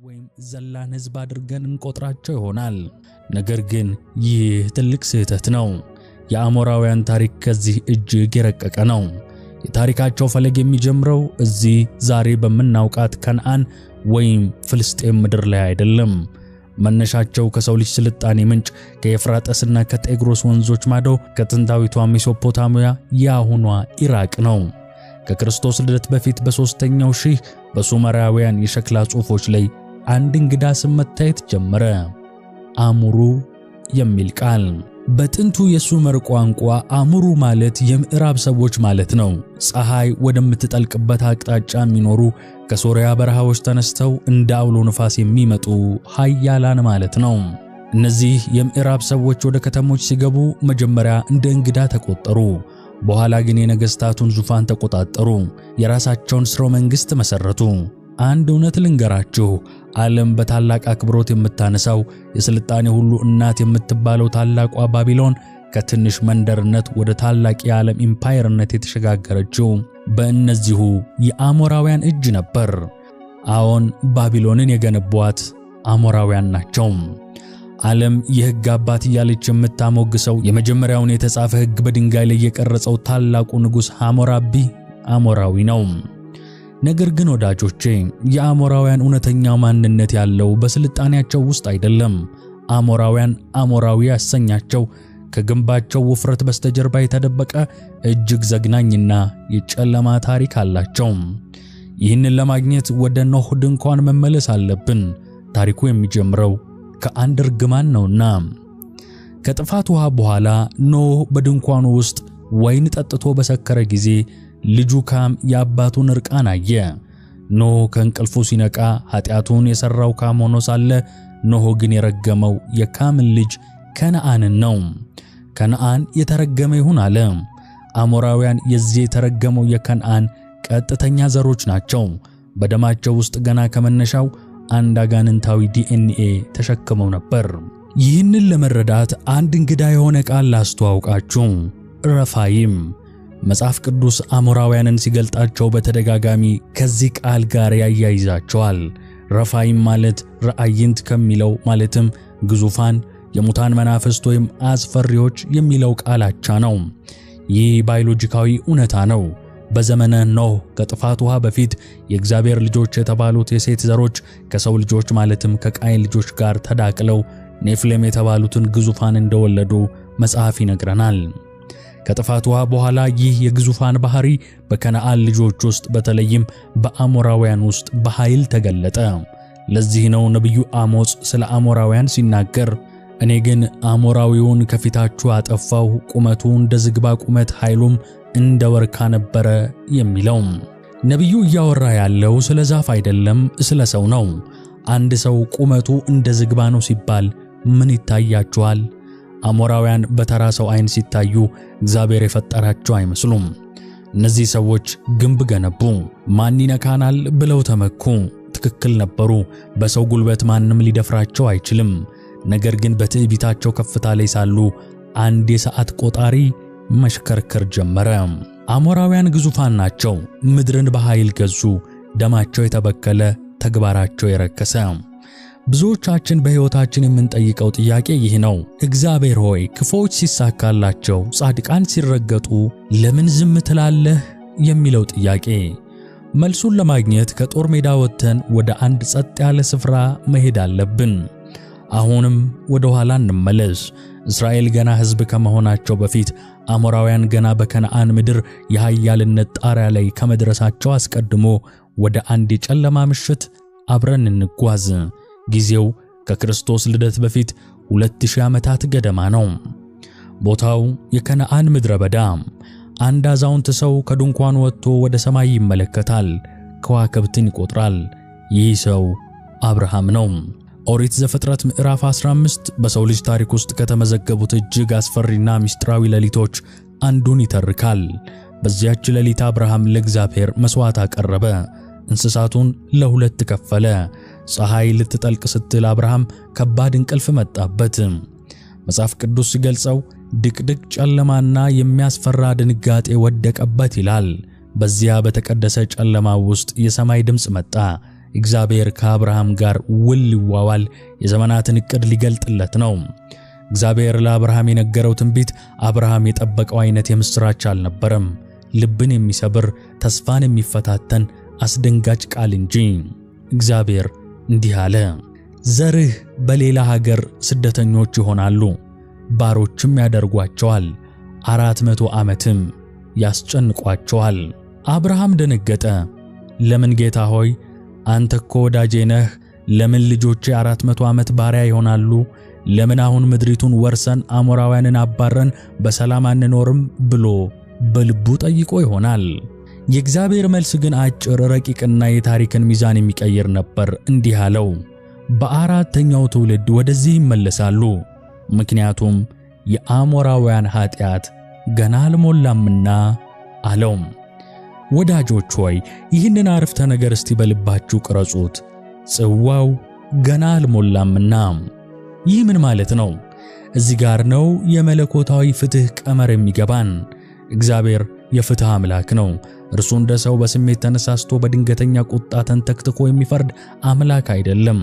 ወይም ዘላን ሕዝብ አድርገን እንቆጥራቸው ይሆናል። ነገር ግን ይህ ትልቅ ስህተት ነው። የአሞራውያን ታሪክ ከዚህ እጅግ የረቀቀ ነው። የታሪካቸው ፈለግ የሚጀምረው እዚህ ዛሬ በምናውቃት ከነዓን ወይም ፍልስጤም ምድር ላይ አይደለም። መነሻቸው ከሰው ልጅ ስልጣኔ ምንጭ ከኤፍራጥስና ከጤግሮስ ወንዞች ማዶ ከጥንታዊቷ ሜሶፖታሚያ የአሁኗ ኢራቅ ነው። ከክርስቶስ ልደት በፊት በ3ኛው ሺህ በሱመራውያን የሸክላ ጽሑፎች ላይ አንድ እንግዳ ስም መታየት ጀመረ። አሙሩ የሚል ቃል። በጥንቱ የሱመር ቋንቋ አሙሩ ማለት የምዕራብ ሰዎች ማለት ነው። ፀሐይ ወደምትጠልቅበት አቅጣጫ የሚኖሩ ከሶሪያ በረሃዎች ተነስተው እንደ አውሎ ንፋስ የሚመጡ ኃያላን ማለት ነው። እነዚህ የምዕራብ ሰዎች ወደ ከተሞች ሲገቡ መጀመሪያ እንደ እንግዳ ተቆጠሩ። በኋላ ግን የነገሥታቱን ዙፋን ተቆጣጠሩ። የራሳቸውን ሥርወ መንግሥት መሠረቱ። አንድ እውነት ልንገራችሁ፣ ዓለም በታላቅ አክብሮት የምታነሳው የሥልጣኔ ሁሉ እናት የምትባለው ታላቋ ባቢሎን ከትንሽ መንደርነት ወደ ታላቅ የዓለም ኢምፓየርነት የተሸጋገረችው በእነዚሁ የአሞራውያን እጅ ነበር። አዎን፣ ባቢሎንን የገነቧት አሞራውያን ናቸው። ዓለም የሕግ አባት እያለች የምታሞግሰው የመጀመሪያውን የተጻፈ ሕግ በድንጋይ ላይ የቀረጸው ታላቁ ንጉሥ ሐሞራቢ አሞራዊ ነው። ነገር ግን ወዳጆቼ የአሞራውያን እውነተኛው ማንነት ያለው በስልጣኔያቸው ውስጥ አይደለም። አሞራውያን አሞራዊ ያሰኛቸው ከግንባቸው ውፍረት በስተጀርባ የተደበቀ እጅግ ዘግናኝና የጨለማ ታሪክ አላቸው። ይህንን ለማግኘት ወደ ኖህ ድንኳን መመለስ አለብን። ታሪኩ የሚጀምረው ከአንድ እርግማን ነውና። ከጥፋት ውሃ በኋላ ኖህ በድንኳኑ ውስጥ ወይን ጠጥቶ በሰከረ ጊዜ ልጁ ካም የአባቱን እርቃን አየ። ኖህ ከእንቅልፉ ሲነቃ ኃጢአቱን የሠራው ካም ሆኖ ሳለ ኖህ ግን የረገመው የካምን ልጅ ከነዓንን ነው። ከነዓን የተረገመ ይሁን አለ። አሞራውያን የዚህ የተረገመው የከነዓን ቀጥተኛ ዘሮች ናቸው። በደማቸው ውስጥ ገና ከመነሻው አንድ አጋንንታዊ ዲኤንኤ ተሸክመው ነበር። ይህንን ለመረዳት አንድ እንግዳ የሆነ ቃል ላስተዋውቃችሁ፣ ረፋይም። መጽሐፍ ቅዱስ አሞራውያንን ሲገልጣቸው በተደጋጋሚ ከዚህ ቃል ጋር ያያይዛቸዋል። ረፋይም ማለት ረአይንት ከሚለው ማለትም ግዙፋን፣ የሙታን መናፍስት ወይም አስፈሪዎች የሚለው ቃል አቻ ነው። ይህ ባዮሎጂካዊ እውነታ ነው። በዘመነ ኖህ ከጥፋት ውሃ በፊት የእግዚአብሔር ልጆች የተባሉት የሴት ዘሮች ከሰው ልጆች ማለትም ከቃየን ልጆች ጋር ተዳቅለው ኔፍሌም የተባሉትን ግዙፋን እንደወለዱ መጽሐፍ ይነግረናል። ከጥፋት ውሃ በኋላ ይህ የግዙፋን ባህሪ በከነዓን ልጆች ውስጥ በተለይም በአሞራውያን ውስጥ በኃይል ተገለጠ። ለዚህ ነው ነቢዩ አሞጽ ስለ አሞራውያን ሲናገር እኔ ግን አሞራዊውን ከፊታችሁ አጠፋሁ፣ ቁመቱ እንደ ዝግባ ቁመት፣ ኃይሉም እንደ ወርካ ነበረ የሚለው። ነቢዩ እያወራ ያለው ስለ ዛፍ አይደለም፣ ስለ ሰው ነው። አንድ ሰው ቁመቱ እንደ ዝግባ ነው ሲባል ምን ይታያችኋል? አሞራውያን በተራ ሰው ዓይን ሲታዩ እግዚአብሔር የፈጠራቸው አይመስሉም። እነዚህ ሰዎች ግንብ ገነቡ፣ ማን ይነካናል ብለው ተመኩ። ትክክል ነበሩ። በሰው ጉልበት ማንም ሊደፍራቸው አይችልም። ነገር ግን በትዕቢታቸው ከፍታ ላይ ሳሉ አንድ የሰዓት ቆጣሪ መሽከርከር ጀመረ። አሞራውያን ግዙፋን ናቸው። ምድርን በኃይል ገዙ። ደማቸው የተበከለ፣ ተግባራቸው የረከሰ። ብዙዎቻችን በሕይወታችን የምንጠይቀው ጥያቄ ይህ ነው። እግዚአብሔር ሆይ ክፉዎች ሲሳካላቸው፣ ጻድቃን ሲረገጡ ለምን ዝም ትላለህ የሚለው ጥያቄ። መልሱን ለማግኘት ከጦር ሜዳ ወጥተን ወደ አንድ ጸጥ ያለ ስፍራ መሄድ አለብን። አሁንም ወደ ኋላ እንመለስ። እስራኤል ገና ሕዝብ ከመሆናቸው በፊት አሞራውያን ገና በከነዓን ምድር የኃያልነት ጣሪያ ላይ ከመድረሳቸው አስቀድሞ ወደ አንድ የጨለማ ምሽት አብረን እንጓዝ። ጊዜው ከክርስቶስ ልደት በፊት 2000 ዓመታት ገደማ ነው። ቦታው የከነዓን ምድረ በዳ። አንድ አዛውንት ሰው ከድንኳኑ ወጥቶ ወደ ሰማይ ይመለከታል፣ ከዋክብትን ይቆጥራል። ይህ ሰው አብርሃም ነው። ኦሪት ዘፍጥረት ምዕራፍ 15 በሰው ልጅ ታሪክ ውስጥ ከተመዘገቡት እጅግ አስፈሪና ምስጢራዊ ሌሊቶች አንዱን ይተርካል። በዚያች ሌሊት አብርሃም ለእግዚአብሔር መሥዋዕት አቀረበ። እንስሳቱን ለሁለት ከፈለ። ፀሐይ ልትጠልቅ ስትል አብርሃም ከባድ እንቅልፍ መጣበት። መጽሐፍ ቅዱስ ሲገልጸው ድቅድቅ ጨለማና የሚያስፈራ ድንጋጤ ወደቀበት ይላል። በዚያ በተቀደሰ ጨለማ ውስጥ የሰማይ ድምፅ መጣ። እግዚአብሔር ከአብርሃም ጋር ውል ሊዋዋል የዘመናትን ዕቅድ ሊገልጥለት ነው። እግዚአብሔር ለአብርሃም የነገረው ትንቢት አብርሃም የጠበቀው አይነት የምስራች አልነበረም። ልብን የሚሰብር ተስፋን የሚፈታተን አስደንጋጭ ቃል እንጂ። እግዚአብሔር እንዲህ አለ፣ ዘርህ በሌላ ሀገር ስደተኞች ይሆናሉ፣ ባሮችም ያደርጓቸዋል፣ 400 ዓመትም ያስጨንቋቸዋል። አብርሃም ደነገጠ። ለምን ጌታ ሆይ? አንተ እኮ ወዳጄ ነህ። ለምን ልጆቼ 400 ዓመት ባሪያ ይሆናሉ? ለምን አሁን ምድሪቱን ወርሰን አሞራውያንን አባረን በሰላም አንኖርም ብሎ በልቡ ጠይቆ ይሆናል። የእግዚአብሔር መልስ ግን አጭር፣ ረቂቅና የታሪክን ሚዛን የሚቀይር ነበር። እንዲህ አለው፣ በአራተኛው ትውልድ ወደዚህ ይመለሳሉ፣ ምክንያቱም የአሞራውያን ኃጢአት ገና አልሞላምና አለው። ወዳጆች ሆይ ይህንን አረፍተ ነገር እስቲ በልባችሁ ቅረጹት። ጽዋው ገና አልሞላምና። ይህ ምን ማለት ነው? እዚህ ጋር ነው የመለኮታዊ ፍትህ ቀመር የሚገባን። እግዚአብሔር የፍትህ አምላክ ነው። እርሱ እንደ ሰው በስሜት ተነሳስቶ በድንገተኛ ቁጣ ተንተክትኮ የሚፈርድ አምላክ አይደለም።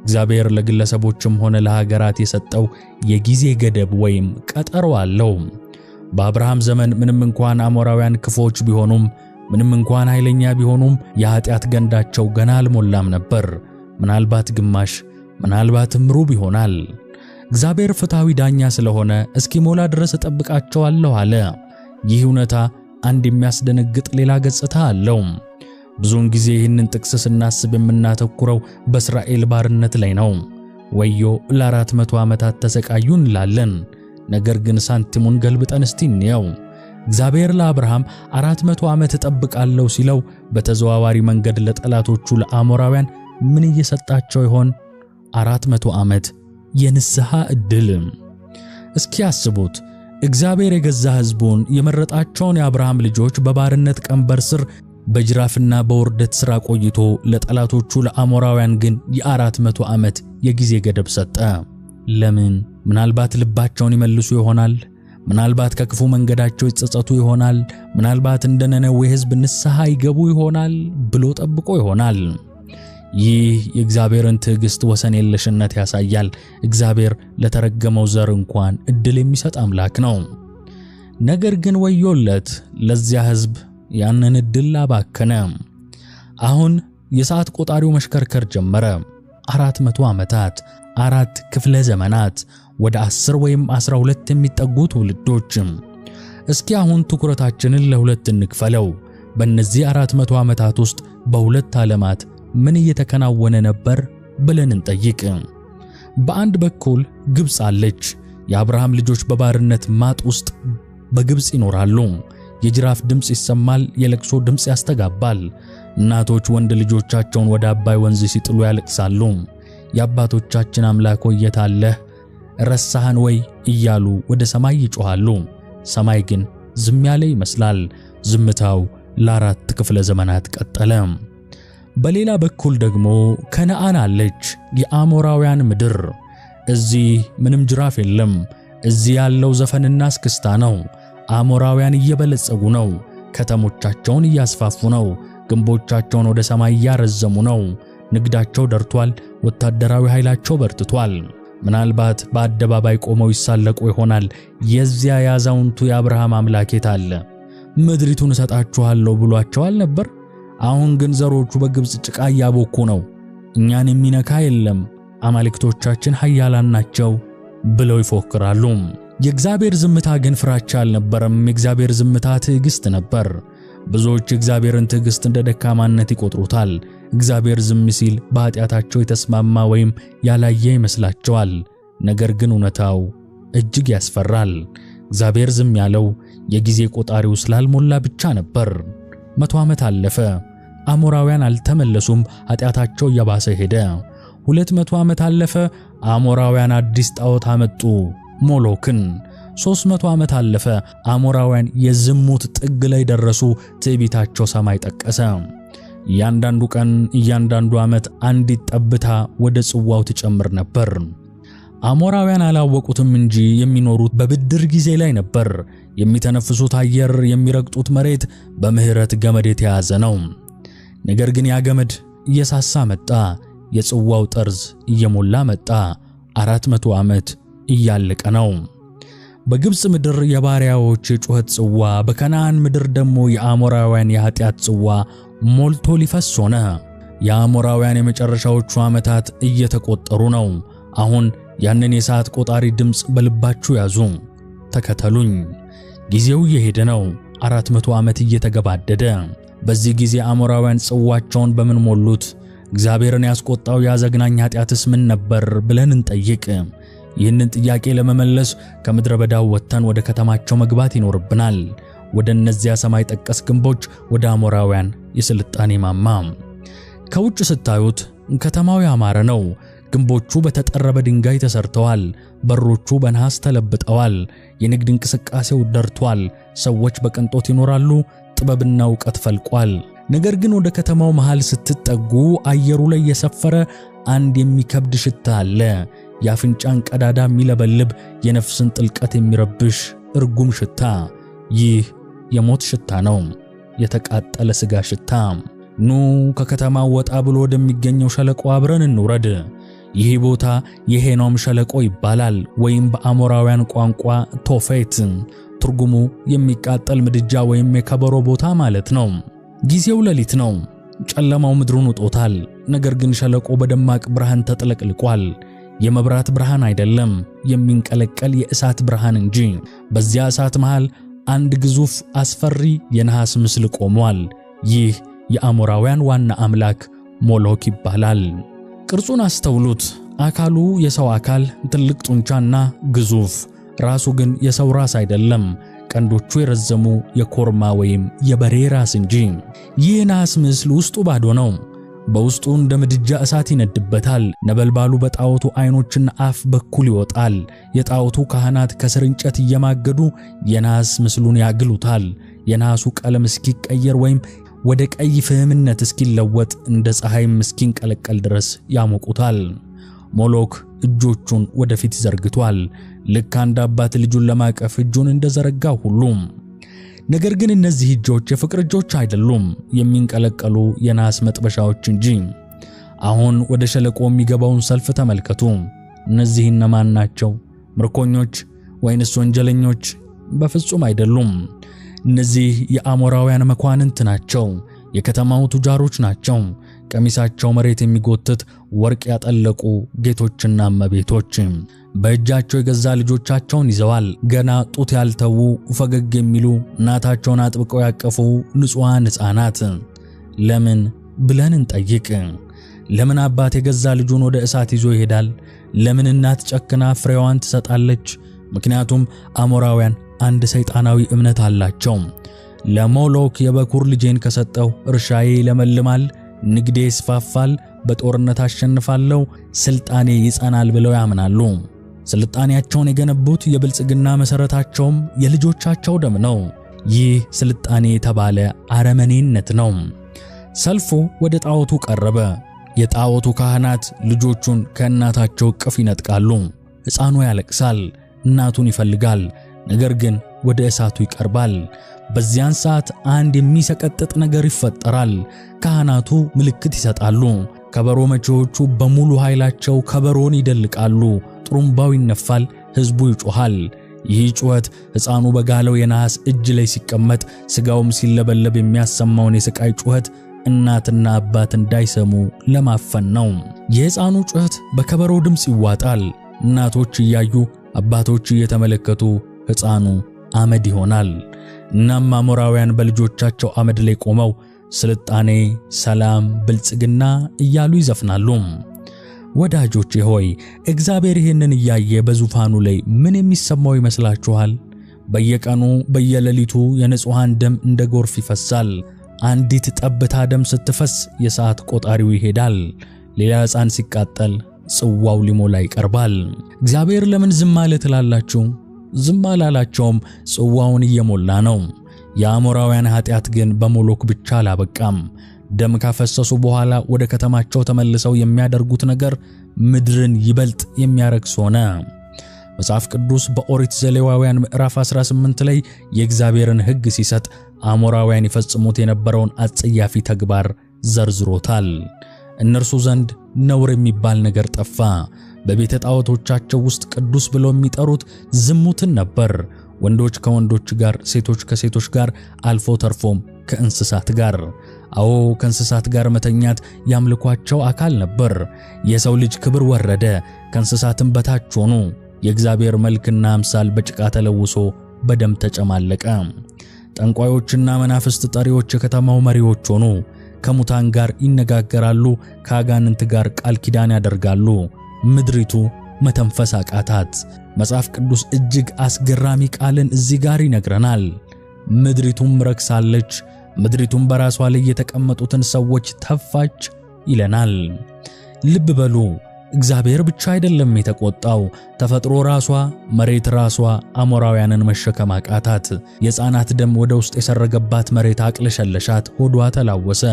እግዚአብሔር ለግለሰቦችም ሆነ ለሀገራት የሰጠው የጊዜ ገደብ ወይም ቀጠሮ አለው። በአብርሃም ዘመን ምንም እንኳን አሞራውያን ክፎች ቢሆኑም፣ ምንም እንኳን ኃይለኛ ቢሆኑም የኃጢአት ገንዳቸው ገና አልሞላም ነበር። ምናልባት ግማሽ፣ ምናልባትም ሩብ ይሆናል። እግዚአብሔር ፍትሐዊ ዳኛ ስለሆነ እስኪሞላ ድረስ እጠብቃቸዋለሁ አለ። ይህ እውነታ አንድ የሚያስደነግጥ ሌላ ገጽታ አለው። ብዙውን ጊዜ ይህንን ጥቅስ ስናስብ የምናተኩረው በእስራኤል ባርነት ላይ ነው። ወዮ ለ400 ዓመታት ተሰቃዩ እንላለን። ነገር ግን ሳንቲሙን ገልብጠን እስቲ እንየው። እግዚአብሔር ለአብርሃም 400 ዓመት እጠብቃለሁ ሲለው በተዘዋዋሪ መንገድ ለጠላቶቹ ለአሞራውያን ምን እየሰጣቸው ይሆን? 400 ዓመት የንስሐ ዕድል። እስኪ አስቡት፣ እግዚአብሔር የገዛ ሕዝቡን የመረጣቸውን የአብርሃም ልጆች በባርነት ቀንበር ስር በጅራፍና በውርደት ሥራ ቆይቶ ለጠላቶቹ ለአሞራውያን ግን የ400 ዓመት የጊዜ ገደብ ሰጠ። ለምን? ምናልባት ልባቸውን ይመልሱ ይሆናል። ምናልባት ከክፉ መንገዳቸው ይጸጸቱ ይሆናል። ምናልባት እንደ ነነዌ ሕዝብ ንስሐ ይገቡ ይሆናል ብሎ ጠብቆ ይሆናል። ይህ የእግዚአብሔርን ትዕግስት ወሰን የለሽነት ያሳያል። እግዚአብሔር ለተረገመው ዘር እንኳን ዕድል የሚሰጥ አምላክ ነው። ነገር ግን ወዮለት ለዚያ ሕዝብ ያንን ዕድል አባከነ። አሁን የሰዓት ቆጣሪው መሽከርከር ጀመረ። 400 ዓመታት፣ 4 ክፍለ ዘመናት፣ ወደ 10 ወይም 12 የሚጠጉ ትውልዶች። እስኪ አሁን ትኩረታችንን ለሁለት እንክፈለው። በእነዚህ 400 ዓመታት ውስጥ በሁለት ዓለማት ምን እየተከናወነ ነበር ብለን እንጠይቅ። በአንድ በኩል ግብፅ አለች። የአብርሃም ልጆች በባርነት ማጥ ውስጥ በግብፅ ይኖራሉ። የጅራፍ ድምፅ ይሰማል፣ የለቅሶ ድምፅ ያስተጋባል። እናቶች ወንድ ልጆቻቸውን ወደ አባይ ወንዝ ሲጥሉ ያለቅሳሉ። የአባቶቻችን አምላክ ሆይ የት አለህ? ረሳህን ወይ እያሉ ወደ ሰማይ ይጮኻሉ። ሰማይ ግን ዝም ያለ ይመስላል። ዝምታው ለ4 ክፍለ ዘመናት ቀጠለ። በሌላ በኩል ደግሞ ከነዓን አለች፣ የአሞራውያን ምድር። እዚህ ምንም ጅራፍ የለም። እዚህ ያለው ዘፈንና እስክስታ ነው። አሞራውያን እየበለጸጉ ነው። ከተሞቻቸውን እያስፋፉ ነው። ግንቦቻቸውን ወደ ሰማይ እያረዘሙ ነው። ንግዳቸው ደርቷል። ወታደራዊ ኃይላቸው በርትቷል። ምናልባት በአደባባይ ቆመው ይሳለቁ ይሆናል። የዚያ ያዛውንቱ የአብርሃም አምላክ የት አለ? ምድሪቱን እሰጣችኋለሁ ብሏቸዋል ነበር። አሁን ግን ዘሮቹ በግብፅ ጭቃ እያቦኩ ነው። እኛን የሚነካ የለም፣ አማልክቶቻችን ኃያላን ናቸው ብለው ይፎክራሉ። የእግዚአብሔር ዝምታ ግን ፍራቻ አልነበረም። የእግዚአብሔር ዝምታ ትዕግስት ነበር። ብዙዎች የእግዚአብሔርን ትዕግስት እንደ ደካማነት ይቆጥሩታል። እግዚአብሔር ዝም ሲል በኃጢአታቸው የተስማማ ወይም ያላየ ይመስላቸዋል። ነገር ግን እውነታው እጅግ ያስፈራል። እግዚአብሔር ዝም ያለው የጊዜ ቆጣሪው ስላልሞላ ብቻ ነበር። 100 ዓመት አለፈ። አሞራውያን አልተመለሱም። ኃጢአታቸው እየባሰ ሄደ። 200 ዓመት አለፈ። አሞራውያን አዲስ ጣዖት አመጡ፣ ሞሎክን። 300 ዓመት አለፈ። አሞራውያን የዝሙት ጥግ ላይ ደረሱ። ትዕቢታቸው ሰማይ ጠቀሰ። እያንዳንዱ ቀን፣ እያንዳንዱ ዓመት አንዲት ጠብታ ወደ ጽዋው ትጨምር ነበር። አሞራውያን አላወቁትም እንጂ የሚኖሩት በብድር ጊዜ ላይ ነበር። የሚተነፍሱት አየር፣ የሚረግጡት መሬት በምህረት ገመድ የተያዘ ነው። ነገር ግን ያ ገመድ እየሳሳ መጣ። የጽዋው ጠርዝ እየሞላ መጣ። 400 ዓመት እያለቀ ነው። በግብጽ ምድር የባሪያዎች የጩኸት ጽዋ፣ በከነዓን ምድር ደግሞ የአሞራውያን የኃጢአት ጽዋ ሞልቶ ሊፈስ ሆነ። የአሞራውያን የመጨረሻዎቹ ዓመታት እየተቆጠሩ ነው። አሁን ያንን የሰዓት ቆጣሪ ድምፅ በልባችሁ ያዙ፣ ተከተሉኝ። ጊዜው እየሄደ ነው። 400 ዓመት እየተገባደደ። በዚህ ጊዜ አሞራውያን ጽዋቸውን በምን ሞሉት? እግዚአብሔርን ያስቆጣው ያዘግናኝ ኃጢአትስ ምን ነበር ብለን እንጠይቅ። ይህንን ጥያቄ ለመመለስ ከምድረ በዳው ወጥተን ወደ ከተማቸው መግባት ይኖርብናል። ወደ እነዚያ ሰማይ ጠቀስ ግንቦች፣ ወደ አሞራውያን የስልጣኔ ማማ። ከውጭ ስታዩት ከተማው ያማረ ነው። ግንቦቹ በተጠረበ ድንጋይ ተሰርተዋል። በሮቹ በነሐስ ተለብጠዋል። የንግድ እንቅስቃሴው ደርቷል። ሰዎች በቅንጦት ይኖራሉ። ጥበብና ዕውቀት ፈልቋል። ነገር ግን ወደ ከተማው መሃል ስትጠጉ አየሩ ላይ የሰፈረ አንድ የሚከብድ ሽታ አለ። የአፍንጫን ቀዳዳ የሚለበልብ፣ የነፍስን ጥልቀት የሚረብሽ እርጉም ሽታ። ይህ የሞት ሽታ ነው። የተቃጠለ ሥጋ ሽታ። ኑ ከከተማው ወጣ ብሎ ወደሚገኘው ሸለቆ አብረን እንውረድ። ይህ ቦታ የሄኖም ሸለቆ ይባላል፣ ወይም በአሞራውያን ቋንቋ ቶፌት። ትርጉሙ የሚቃጠል ምድጃ ወይም የከበሮ ቦታ ማለት ነው። ጊዜው ሌሊት ነው። ጨለማው ምድሩን ውጦታል። ነገር ግን ሸለቆ በደማቅ ብርሃን ተጥለቅልቋል። የመብራት ብርሃን አይደለም፣ የሚንቀለቀል የእሳት ብርሃን እንጂ። በዚያ እሳት መሃል አንድ ግዙፍ አስፈሪ የነሐስ ምስል ቆሟል። ይህ የአሞራውያን ዋና አምላክ ሞሎክ ይባላል። ቅርጹን አስተውሉት። አካሉ የሰው አካል፣ ትልቅ ጡንቻና ግዙፍ። ራሱ ግን የሰው ራስ አይደለም። ቀንዶቹ የረዘሙ የኮርማ ወይም የበሬ ራስ እንጂ። ይህ ነሐስ ምስል ውስጡ ባዶ ነው። በውስጡ እንደ ምድጃ እሳት ይነድበታል። ነበልባሉ በጣዖቱ ዓይኖችና አፍ በኩል ይወጣል። የጣዖቱ ካህናት ከስር እንጨት እየማገዱ የነሐስ ምስሉን ያግሉታል። የነሐሱ ቀለም እስኪቀየር ወይም ወደ ቀይ ፍህምነት እስኪለወጥ፣ እንደ ፀሐይም እስኪንቀለቀል ድረስ ያሞቁታል። ሞሎክ እጆቹን ወደፊት ዘርግቷል፣ ልክ አንድ አባት ልጁን ለማቀፍ እጁን እንደዘረጋ ሁሉ። ነገር ግን እነዚህ እጆች የፍቅር እጆች አይደሉም፣ የሚንቀለቀሉ የነሐስ መጥበሻዎች እንጂ። አሁን ወደ ሸለቆ የሚገባውን ሰልፍ ተመልከቱ። እነዚህ እነማን ናቸው? ምርኮኞች ወይንስ ወንጀለኞች? በፍጹም አይደሉም። እነዚህ የአሞራውያን መኳንንት ናቸው። የከተማው ቱጃሮች ናቸው። ቀሚሳቸው መሬት የሚጎትት ወርቅ ያጠለቁ ጌቶችና እመቤቶች። በእጃቸው የገዛ ልጆቻቸውን ይዘዋል። ገና ጡት ያልተዉ ፈገግ የሚሉ እናታቸውን አጥብቀው ያቀፉ ንጹሐን ሕፃናት። ለምን ብለን እንጠይቅ። ለምን አባት የገዛ ልጁን ወደ እሳት ይዞ ይሄዳል? ለምን እናት ጨክና ፍሬዋን ትሰጣለች? ምክንያቱም አሞራውያን አንድ ሰይጣናዊ እምነት አላቸው። ለሞሎክ የበኩር ልጄን ከሰጠው እርሻዬ ይለመልማል፣ ንግዴ ይስፋፋል፣ በጦርነት አሸንፋለሁ፣ ስልጣኔ ይጸናል ብለው ያምናሉ። ስልጣኔያቸውን የገነቡት የብልጽግና መሰረታቸውም የልጆቻቸው ደም ነው። ይህ ስልጣኔ የተባለ አረመኔነት ነው። ሰልፉ ወደ ጣዖቱ ቀረበ። የጣዖቱ ካህናት ልጆቹን ከእናታቸው እቅፍ ይነጥቃሉ። ሕፃኑ ያለቅሳል፣ እናቱን ይፈልጋል። ነገር ግን ወደ እሳቱ ይቀርባል። በዚያን ሰዓት አንድ የሚሰቀጥጥ ነገር ይፈጠራል። ካህናቱ ምልክት ይሰጣሉ። ከበሮ መቺዎቹ በሙሉ ኃይላቸው ከበሮን ይደልቃሉ። ጥሩምባው ይነፋል፣ ሕዝቡ ይጮሃል። ይህ ጩኸት ሕፃኑ በጋለው የነሐስ እጅ ላይ ሲቀመጥ ሥጋውም ሲለበለብ የሚያሰማውን የስቃይ ጩኸት እናትና አባት እንዳይሰሙ ለማፈን ነው። የሕፃኑ ጩኸት በከበሮ ድምፅ ይዋጣል። እናቶች እያዩ አባቶች እየተመለከቱ ሕፃኑ አመድ ይሆናል። እናም አሞራውያን በልጆቻቸው አመድ ላይ ቆመው ስልጣኔ፣ ሰላም፣ ብልጽግና እያሉ ይዘፍናሉ። ወዳጆቼ ሆይ እግዚአብሔር ይህንን እያየ በዙፋኑ ላይ ምን የሚሰማው ይመስላችኋል? በየቀኑ በየሌሊቱ የንጹሐን ደም እንደ ጎርፍ ይፈሳል። አንዲት ጠብታ ደም ስትፈስ የሰዓት ቆጣሪው ይሄዳል። ሌላ ሕፃን ሲቃጠል ጽዋው ሊሞላ ይቀርባል። እግዚአብሔር ለምን ዝም አለ ትላላችሁ? ዝም አላላቸውም፣ ጽዋውን እየሞላ ነው። የአሞራውያን ኃጢአት ግን በሞሎክ ብቻ አላበቃም። ደም ካፈሰሱ በኋላ ወደ ከተማቸው ተመልሰው የሚያደርጉት ነገር ምድርን ይበልጥ የሚያረክስ ሆነ። መጽሐፍ ቅዱስ በኦሪት ዘሌዋውያን ምዕራፍ 18 ላይ የእግዚአብሔርን ሕግ ሲሰጥ አሞራውያን ይፈጽሙት የነበረውን አጸያፊ ተግባር ዘርዝሮታል። እነርሱ ዘንድ ነውር የሚባል ነገር ጠፋ። በቤተ ጣዖቶቻቸው ውስጥ ቅዱስ ብለው የሚጠሩት ዝሙትን ነበር። ወንዶች ከወንዶች ጋር፣ ሴቶች ከሴቶች ጋር፣ አልፎ ተርፎም ከእንስሳት ጋር። አዎ ከእንስሳት ጋር መተኛት ያምልኳቸው አካል ነበር። የሰው ልጅ ክብር ወረደ፣ ከእንስሳትም በታች ሆኑ። የእግዚአብሔር መልክና አምሳል በጭቃ ተለውሶ በደም ተጨማለቀ። ጠንቋዮችና መናፍስት ጠሪዎች የከተማው መሪዎች ሆኑ። ከሙታን ጋር ይነጋገራሉ፣ ከአጋንንት ጋር ቃል ኪዳን ያደርጋሉ። ምድሪቱ መተንፈስ አቃታት። መጽሐፍ ቅዱስ እጅግ አስገራሚ ቃልን እዚህ ጋር ይነግረናል። ምድሪቱም ረክሳለች፣ ምድሪቱም በራሷ ላይ የተቀመጡትን ሰዎች ተፋች ይለናል። ልብ በሉ፣ እግዚአብሔር ብቻ አይደለም የተቆጣው። ተፈጥሮ ራሷ፣ መሬት ራሷ አሞራውያንን መሸከም አቃታት። የሕፃናት ደም ወደ ውስጥ የሰረገባት መሬት አቅለሸለሻት፣ ሆዷ ተላወሰ።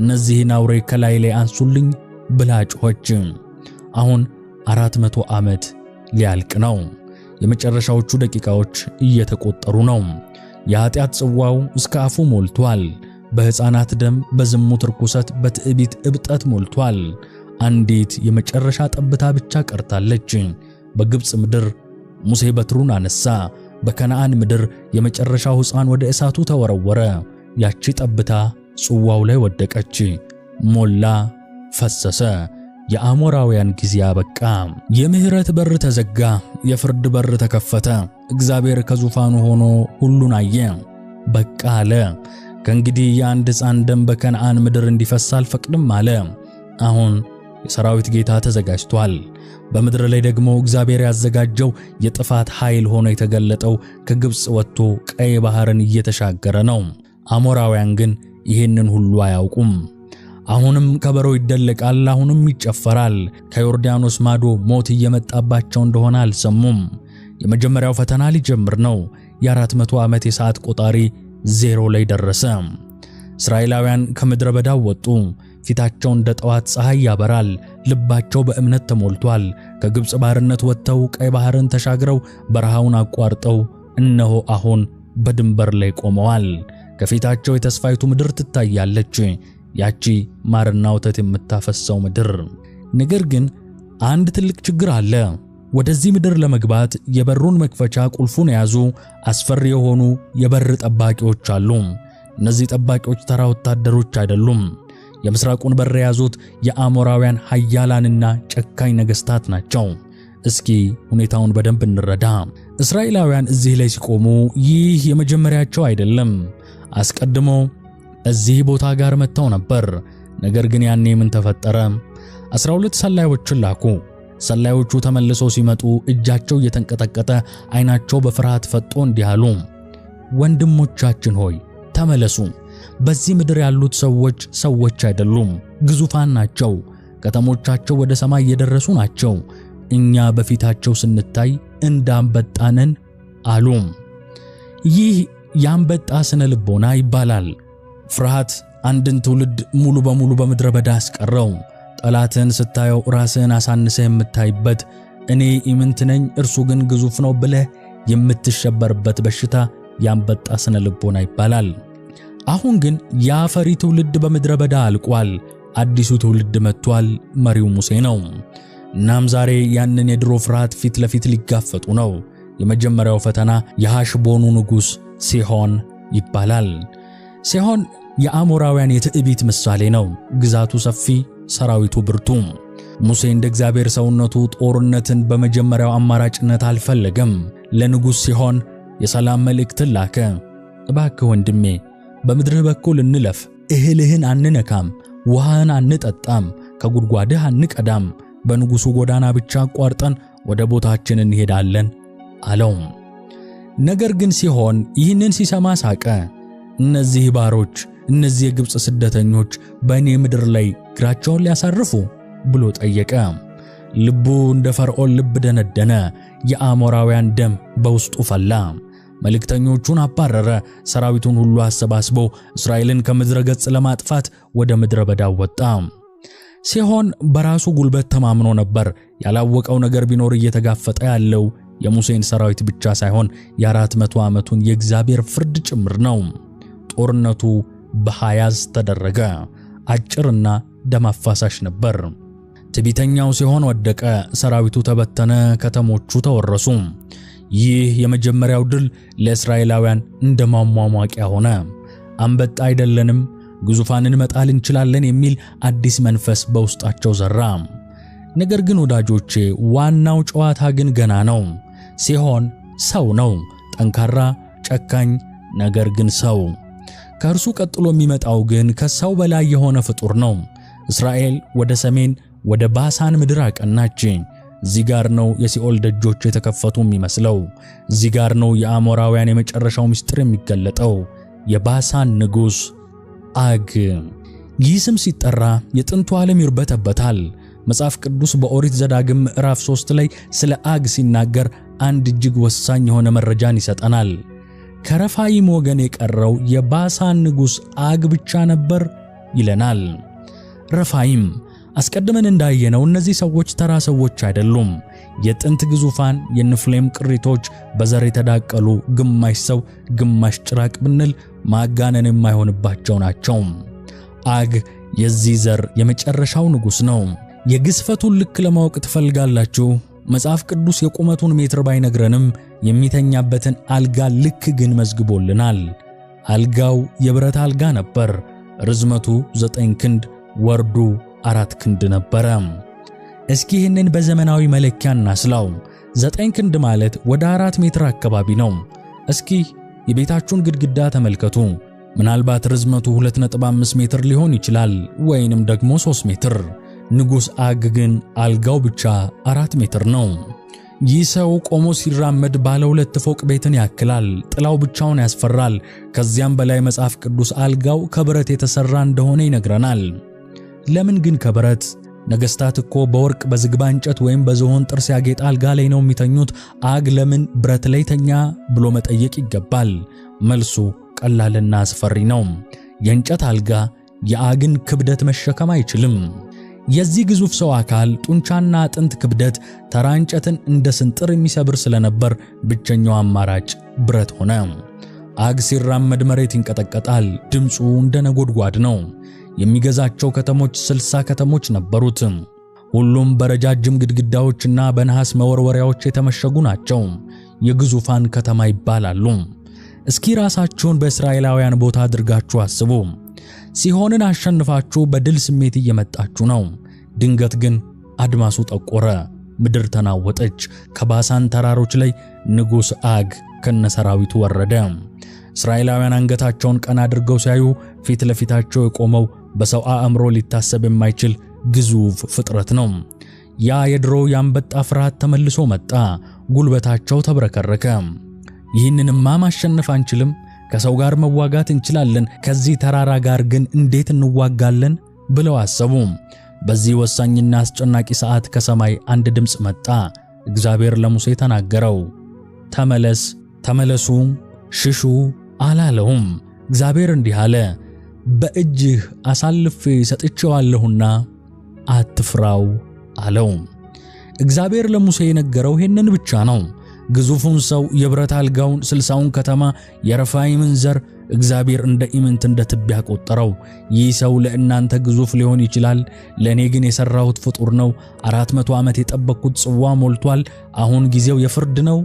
እነዚህን አውሬ ከላይ ላይ አንሱልኝ ብላ ጮኸች። አሁን 400 ዓመት ሊያልቅ ነው። የመጨረሻዎቹ ደቂቃዎች እየተቆጠሩ ነው። የኃጢአት ጽዋው እስከ አፉ ሞልቷል። በሕፃናት ደም፣ በዝሙት ርኩሰት፣ በትዕቢት እብጠት ሞልቷል። አንዲት የመጨረሻ ጠብታ ብቻ ቀርታለች። በግብፅ ምድር ሙሴ በትሩን አነሳ። በከነዓን ምድር የመጨረሻው ሕፃን ወደ እሳቱ ተወረወረ። ያቺ ጠብታ ጽዋው ላይ ወደቀች፣ ሞላ፣ ፈሰሰ። የአሞራውያን ጊዜ አበቃ። የምህረት በር ተዘጋ፣ የፍርድ በር ተከፈተ። እግዚአብሔር ከዙፋኑ ሆኖ ሁሉን አየ። በቃ አለ። ከእንግዲህ የአንድ ሕፃን ደም በከነዓን ምድር እንዲፈስ አልፈቅድም አለ። አሁን የሰራዊት ጌታ ተዘጋጅቷል። በምድር ላይ ደግሞ እግዚአብሔር ያዘጋጀው የጥፋት ኃይል ሆኖ የተገለጠው ከግብፅ ወጥቶ ቀይ ባህርን እየተሻገረ ነው። አሞራውያን ግን ይህንን ሁሉ አያውቁም። አሁንም ከበሮ ይደለቃል፣ አሁንም ይጨፈራል። ከዮርዳኖስ ማዶ ሞት እየመጣባቸው እንደሆነ አልሰሙም። የመጀመሪያው ፈተና ሊጀምር ነው። የ400 ዓመት የሰዓት ቆጣሪ ዜሮ ላይ ደረሰ። እስራኤላውያን ከምድረ በዳው ወጡ። ፊታቸው እንደ ጠዋት ፀሐይ ያበራል። ልባቸው በእምነት ተሞልቷል። ከግብፅ ባርነት ወጥተው ቀይ ባህርን ተሻግረው በረሃውን አቋርጠው እነሆ አሁን በድንበር ላይ ቆመዋል። ከፊታቸው የተስፋይቱ ምድር ትታያለች፣ ያቺ ማርና ወተት የምታፈሰው ምድር። ነገር ግን አንድ ትልቅ ችግር አለ። ወደዚህ ምድር ለመግባት የበሩን መክፈቻ ቁልፉን የያዙ አስፈሪ የሆኑ የበር ጠባቂዎች አሉ። እነዚህ ጠባቂዎች ተራ ወታደሮች አይደሉም። የምስራቁን በር የያዙት የአሞራውያን ኃያላንና ጨካኝ ነገሥታት ናቸው። እስኪ ሁኔታውን በደንብ እንረዳ። እስራኤላውያን እዚህ ላይ ሲቆሙ ይህ የመጀመሪያቸው አይደለም። አስቀድሞ እዚህ ቦታ ጋር መጥተው ነበር። ነገር ግን ያኔ ምን ተፈጠረ? 12 ሰላዮችን ላኩ። ሰላዮቹ ተመልሰው ሲመጡ እጃቸው እየተንቀጠቀጠ ዓይናቸው በፍርሃት ፈጦ እንዲህ አሉ፣ ወንድሞቻችን ሆይ ተመለሱ። በዚህ ምድር ያሉት ሰዎች አይደሉም፣ ግዙፋን ናቸው። ከተሞቻቸው ወደ ሰማይ የደረሱ ናቸው። እኛ በፊታቸው ስንታይ እንዳንበጣ ነን አሉ። ይህ የአንበጣ ስነ ልቦና ይባላል። ፍርሃት አንድን ትውልድ ሙሉ በሙሉ በምድረ በዳ አስቀረው። ጠላትን ስታየው ራስህን አሳንሰህ የምታይበት፣ እኔ ኢምንት ነኝ እርሱ ግን ግዙፍ ነው ብለህ የምትሸበርበት በሽታ የአንበጣ ስነ ልቦና ይባላል። አሁን ግን ያ ፈሪ ትውልድ በምድረ በዳ አልቋል። አዲሱ ትውልድ መጥቷል። መሪው ሙሴ ነው። እናም ዛሬ ያንን የድሮ ፍርሃት ፊት ለፊት ሊጋፈጡ ነው። የመጀመሪያው ፈተና የሐሽቦኑ ንጉሥ ሲሆን ይባላል። ሲሆን የአሞራውያን የትዕቢት ምሳሌ ነው። ግዛቱ ሰፊ፣ ሰራዊቱ ብርቱ። ሙሴ እንደ እግዚአብሔር ሰውነቱ ጦርነትን በመጀመሪያው አማራጭነት አልፈለገም። ለንጉሥ ሲሆን የሰላም መልእክትን ላከ። እባክህ ወንድሜ በምድርህ በኩል እንለፍ፣ እህልህን አንነካም፣ ውሃህን አንጠጣም፣ ከጉድጓድህ አንቀዳም፣ በንጉሡ ጎዳና ብቻ አቋርጠን ወደ ቦታችን እንሄዳለን አለው። ነገር ግን ሲሆን ይህንን ሲሰማ ሳቀ። እነዚህ ባሮች፣ እነዚህ የግብፅ ስደተኞች በእኔ ምድር ላይ እግራቸውን ሊያሳርፉ ብሎ ጠየቀ። ልቡ እንደ ፈርዖን ልብ ደነደነ። የአሞራውያን ደም በውስጡ ፈላ። መልእክተኞቹን አባረረ። ሰራዊቱን ሁሉ አሰባስቦ እስራኤልን ከምድረ ገጽ ለማጥፋት ወደ ምድረ በዳው ወጣ። ሲሆን በራሱ ጉልበት ተማምኖ ነበር። ያላወቀው ነገር ቢኖር እየተጋፈጠ ያለው የሙሴን ሰራዊት ብቻ ሳይሆን የ400 ዓመቱን የእግዚአብሔር ፍርድ ጭምር ነው። ጦርነቱ በሐያዝ ተደረገ። አጭርና ደም አፋሳሽ ነበር። ትዕቢተኛው ሲሆን ወደቀ፣ ሰራዊቱ ተበተነ፣ ከተሞቹ ተወረሱ። ይህ የመጀመሪያው ድል ለእስራኤላውያን እንደ ማሟሟቂያ ሆነ። አንበጣ አይደለንም፣ ግዙፋንን መጣል እንችላለን የሚል አዲስ መንፈስ በውስጣቸው ዘራ። ነገር ግን ወዳጆቼ፣ ዋናው ጨዋታ ግን ገና ነው። ሲሆን ሰው ነው፣ ጠንካራ፣ ጨካኝ፣ ነገር ግን ሰው። ከእርሱ ቀጥሎ የሚመጣው ግን ከሰው በላይ የሆነ ፍጡር ነው። እስራኤል ወደ ሰሜን ወደ ባሳን ምድር አቀናች። እዚህ ጋር ነው የሲኦል ደጆች የተከፈቱ የሚመስለው። እዚህ ጋር ነው የአሞራውያን የመጨረሻው ምስጢር የሚገለጠው። የባሳን ንጉሥ አግ። ይህ ስም ሲጠራ የጥንቱ ዓለም ይርበተበታል። መጽሐፍ ቅዱስ በኦሪት ዘዳግም ምዕራፍ 3 ላይ ስለ አግ ሲናገር አንድ እጅግ ወሳኝ የሆነ መረጃን ይሰጠናል። ከረፋይም ወገን የቀረው የባሳን ንጉሥ አግ ብቻ ነበር ይለናል። ረፋይም አስቀድመን እንዳየነው እነዚህ ሰዎች ተራ ሰዎች አይደሉም። የጥንት ግዙፋን የንፍሌም ቅሪቶች፣ በዘር የተዳቀሉ፣ ግማሽ ሰው ግማሽ ጭራቅ ብንል ማጋነን የማይሆንባቸው ናቸው። አግ የዚህ ዘር የመጨረሻው ንጉሥ ነው። የግዝፈቱን ልክ ለማወቅ ትፈልጋላችሁ? መጽሐፍ ቅዱስ የቁመቱን ሜትር ባይነግረንም የሚተኛበትን አልጋ ልክ ግን መዝግቦልናል። አልጋው የብረት አልጋ ነበር። ርዝመቱ 9 ክንድ፣ ወርዱ 4 ክንድ ነበረ። እስኪ ይህንን በዘመናዊ መለኪያ እናስላው። 9 ክንድ ማለት ወደ 4 ሜትር አካባቢ ነው። እስኪ የቤታችሁን ግድግዳ ተመልከቱ። ምናልባት ርዝመቱ 2.5 ሜትር ሊሆን ይችላል፣ ወይንም ደግሞ 3 ሜትር። ንጉሥ አግ ግን አልጋው ብቻ 4 ሜትር ነው። ይህ ሰው ቆሞ ሲራመድ ባለ 2 ፎቅ ቤትን ያክላል። ጥላው ብቻውን ያስፈራል። ከዚያም በላይ መጽሐፍ ቅዱስ አልጋው ከብረት የተሰራ እንደሆነ ይነግረናል። ለምን ግን ከብረት? ነገሥታት እኮ በወርቅ በዝግባ እንጨት ወይም በዝሆን ጥርስ ያጌጠ አልጋ ላይ ነው የሚተኙት። አግ ለምን ብረት ላይ ተኛ ብሎ መጠየቅ ይገባል። መልሱ ቀላልና አስፈሪ ነው። የእንጨት አልጋ የአግን ክብደት መሸከም አይችልም። የዚህ ግዙፍ ሰው አካል ጡንቻና አጥንት ክብደት ተራ እንጨትን እንደ ስንጥር የሚሰብር ስለነበር ብቸኛው አማራጭ ብረት ሆነ። አግ ሲራመድ መሬት ይንቀጠቀጣል። ድምፁ እንደ ነጎድጓድ ነው። የሚገዛቸው ከተሞች 60 ከተሞች ነበሩት። ሁሉም በረጃጅም ግድግዳዎችና በነሐስ መወርወሪያዎች የተመሸጉ ናቸው። የግዙፋን ከተማ ይባላሉ። እስኪ ራሳችሁን በእስራኤላውያን ቦታ አድርጋችሁ አስቡ። ሲሆንን አሸንፋችሁ በድል ስሜት እየመጣችሁ ነው። ድንገት ግን አድማሱ ጠቆረ፣ ምድር ተናወጠች። ከባሳን ተራሮች ላይ ንጉሥ አግ ከነሰራዊቱ ወረደ። እስራኤላውያን አንገታቸውን ቀና አድርገው ሲያዩ ፊት ለፊታቸው የቆመው በሰው አእምሮ ሊታሰብ የማይችል ግዙፍ ፍጥረት ነው። ያ የድሮ የአንበጣ ፍርሃት ተመልሶ መጣ። ጉልበታቸው ተብረከረከ። ይህንንማ ማሸነፍ አንችልም፣ ከሰው ጋር መዋጋት እንችላለን፣ ከዚህ ተራራ ጋር ግን እንዴት እንዋጋለን ብለው አሰቡ። በዚህ ወሳኝና አስጨናቂ ሰዓት ከሰማይ አንድ ድምፅ መጣ። እግዚአብሔር ለሙሴ ተናገረው። ተመለስ፣ ተመለሱ፣ ሽሹ አላለውም። እግዚአብሔር እንዲህ አለ፣ በእጅህ አሳልፌ ሰጥቼዋለሁና አትፍራው አለው። እግዚአብሔር ለሙሴ የነገረው ይህንን ብቻ ነው። ግዙፉን ሰው፣ የብረት አልጋውን፣ 60ውን ከተማ፣ የረፋይምን ዘር እግዚአብሔር እንደ ኢምንት እንደ ትቢያ ቆጠረው። ይህ ሰው ለእናንተ ግዙፍ ሊሆን ይችላል፣ ለእኔ ግን የሠራሁት ፍጡር ነው። 400 ዓመት የጠበቅኩት ጽዋ ሞልቷል። አሁን ጊዜው የፍርድ ነው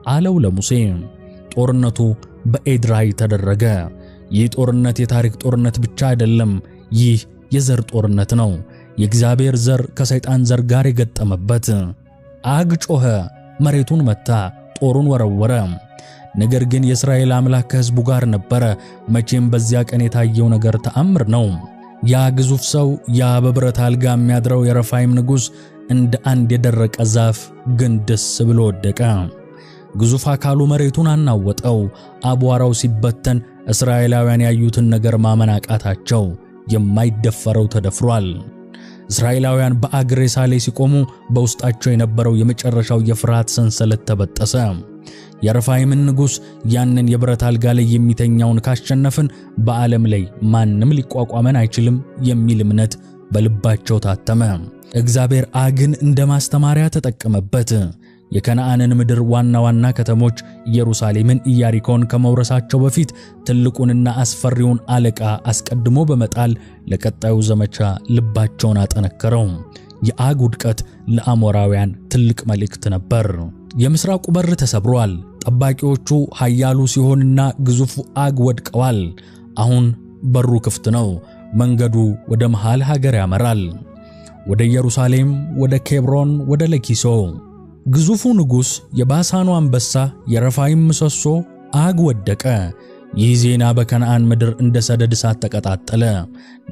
አለው ለሙሴ። ጦርነቱ በኤድራይ ተደረገ። ይህ ጦርነት የታሪክ ጦርነት ብቻ አይደለም፣ ይህ የዘር ጦርነት ነው። የእግዚአብሔር ዘር ከሰይጣን ዘር ጋር የገጠመበት። አግ ጮኸ፣ መሬቱን መታ፣ ጦሩን ወረወረ። ነገር ግን የእስራኤል አምላክ ከሕዝቡ ጋር ነበረ። መቼም በዚያ ቀን የታየው ነገር ተአምር ነው። ያ ግዙፍ ሰው፣ ያ በብረት አልጋ የሚያድረው የረፋይም ንጉሥ እንደ አንድ የደረቀ ዛፍ ግንድስ ብሎ ወደቀ። ግዙፍ አካሉ መሬቱን አናወጠው። አቧራው ሲበተን እስራኤላውያን ያዩትን ነገር ማመን አቃታቸው። የማይደፈረው ተደፍሯል። እስራኤላውያን በአግ ሬሳ ላይ ሲቆሙ በውስጣቸው የነበረው የመጨረሻው የፍርሃት ሰንሰለት ተበጠሰ። የረፋይምን ንጉሥ ያንን የብረት አልጋ ላይ የሚተኛውን ካሸነፍን በዓለም ላይ ማንም ሊቋቋመን አይችልም የሚል እምነት በልባቸው ታተመ። እግዚአብሔር አግን እንደ ማስተማሪያ ተጠቀመበት። የከነዓንን ምድር ዋና ከተሞች ኢየሩሳሌምን፣ ኢያሪኮን ከመውረሳቸው በፊት ትልቁንና አስፈሪውን አለቃ አስቀድሞ በመጣል ለቀጣዩ ዘመቻ ልባቸውን አጠነከረው። የአግ ውድቀት ለአሞራውያን ትልቅ መልእክት ነበር። የምስራቁ በር ተሰብሯል። ጠባቂዎቹ ኃያሉ ሲሆንና ግዙፉ አግ ወድቀዋል። አሁን በሩ ክፍት ነው። መንገዱ ወደ መሃል ሀገር ያመራል። ወደ ኢየሩሳሌም፣ ወደ ኬብሮን፣ ወደ ለኪሶ። ግዙፉ ንጉሥ፣ የባሳኑ አንበሳ፣ የረፋይም ምሰሶ አግ ወደቀ። ይህ ዜና በከነዓን ምድር እንደ ሰደድ እሳት ተቀጣጠለ።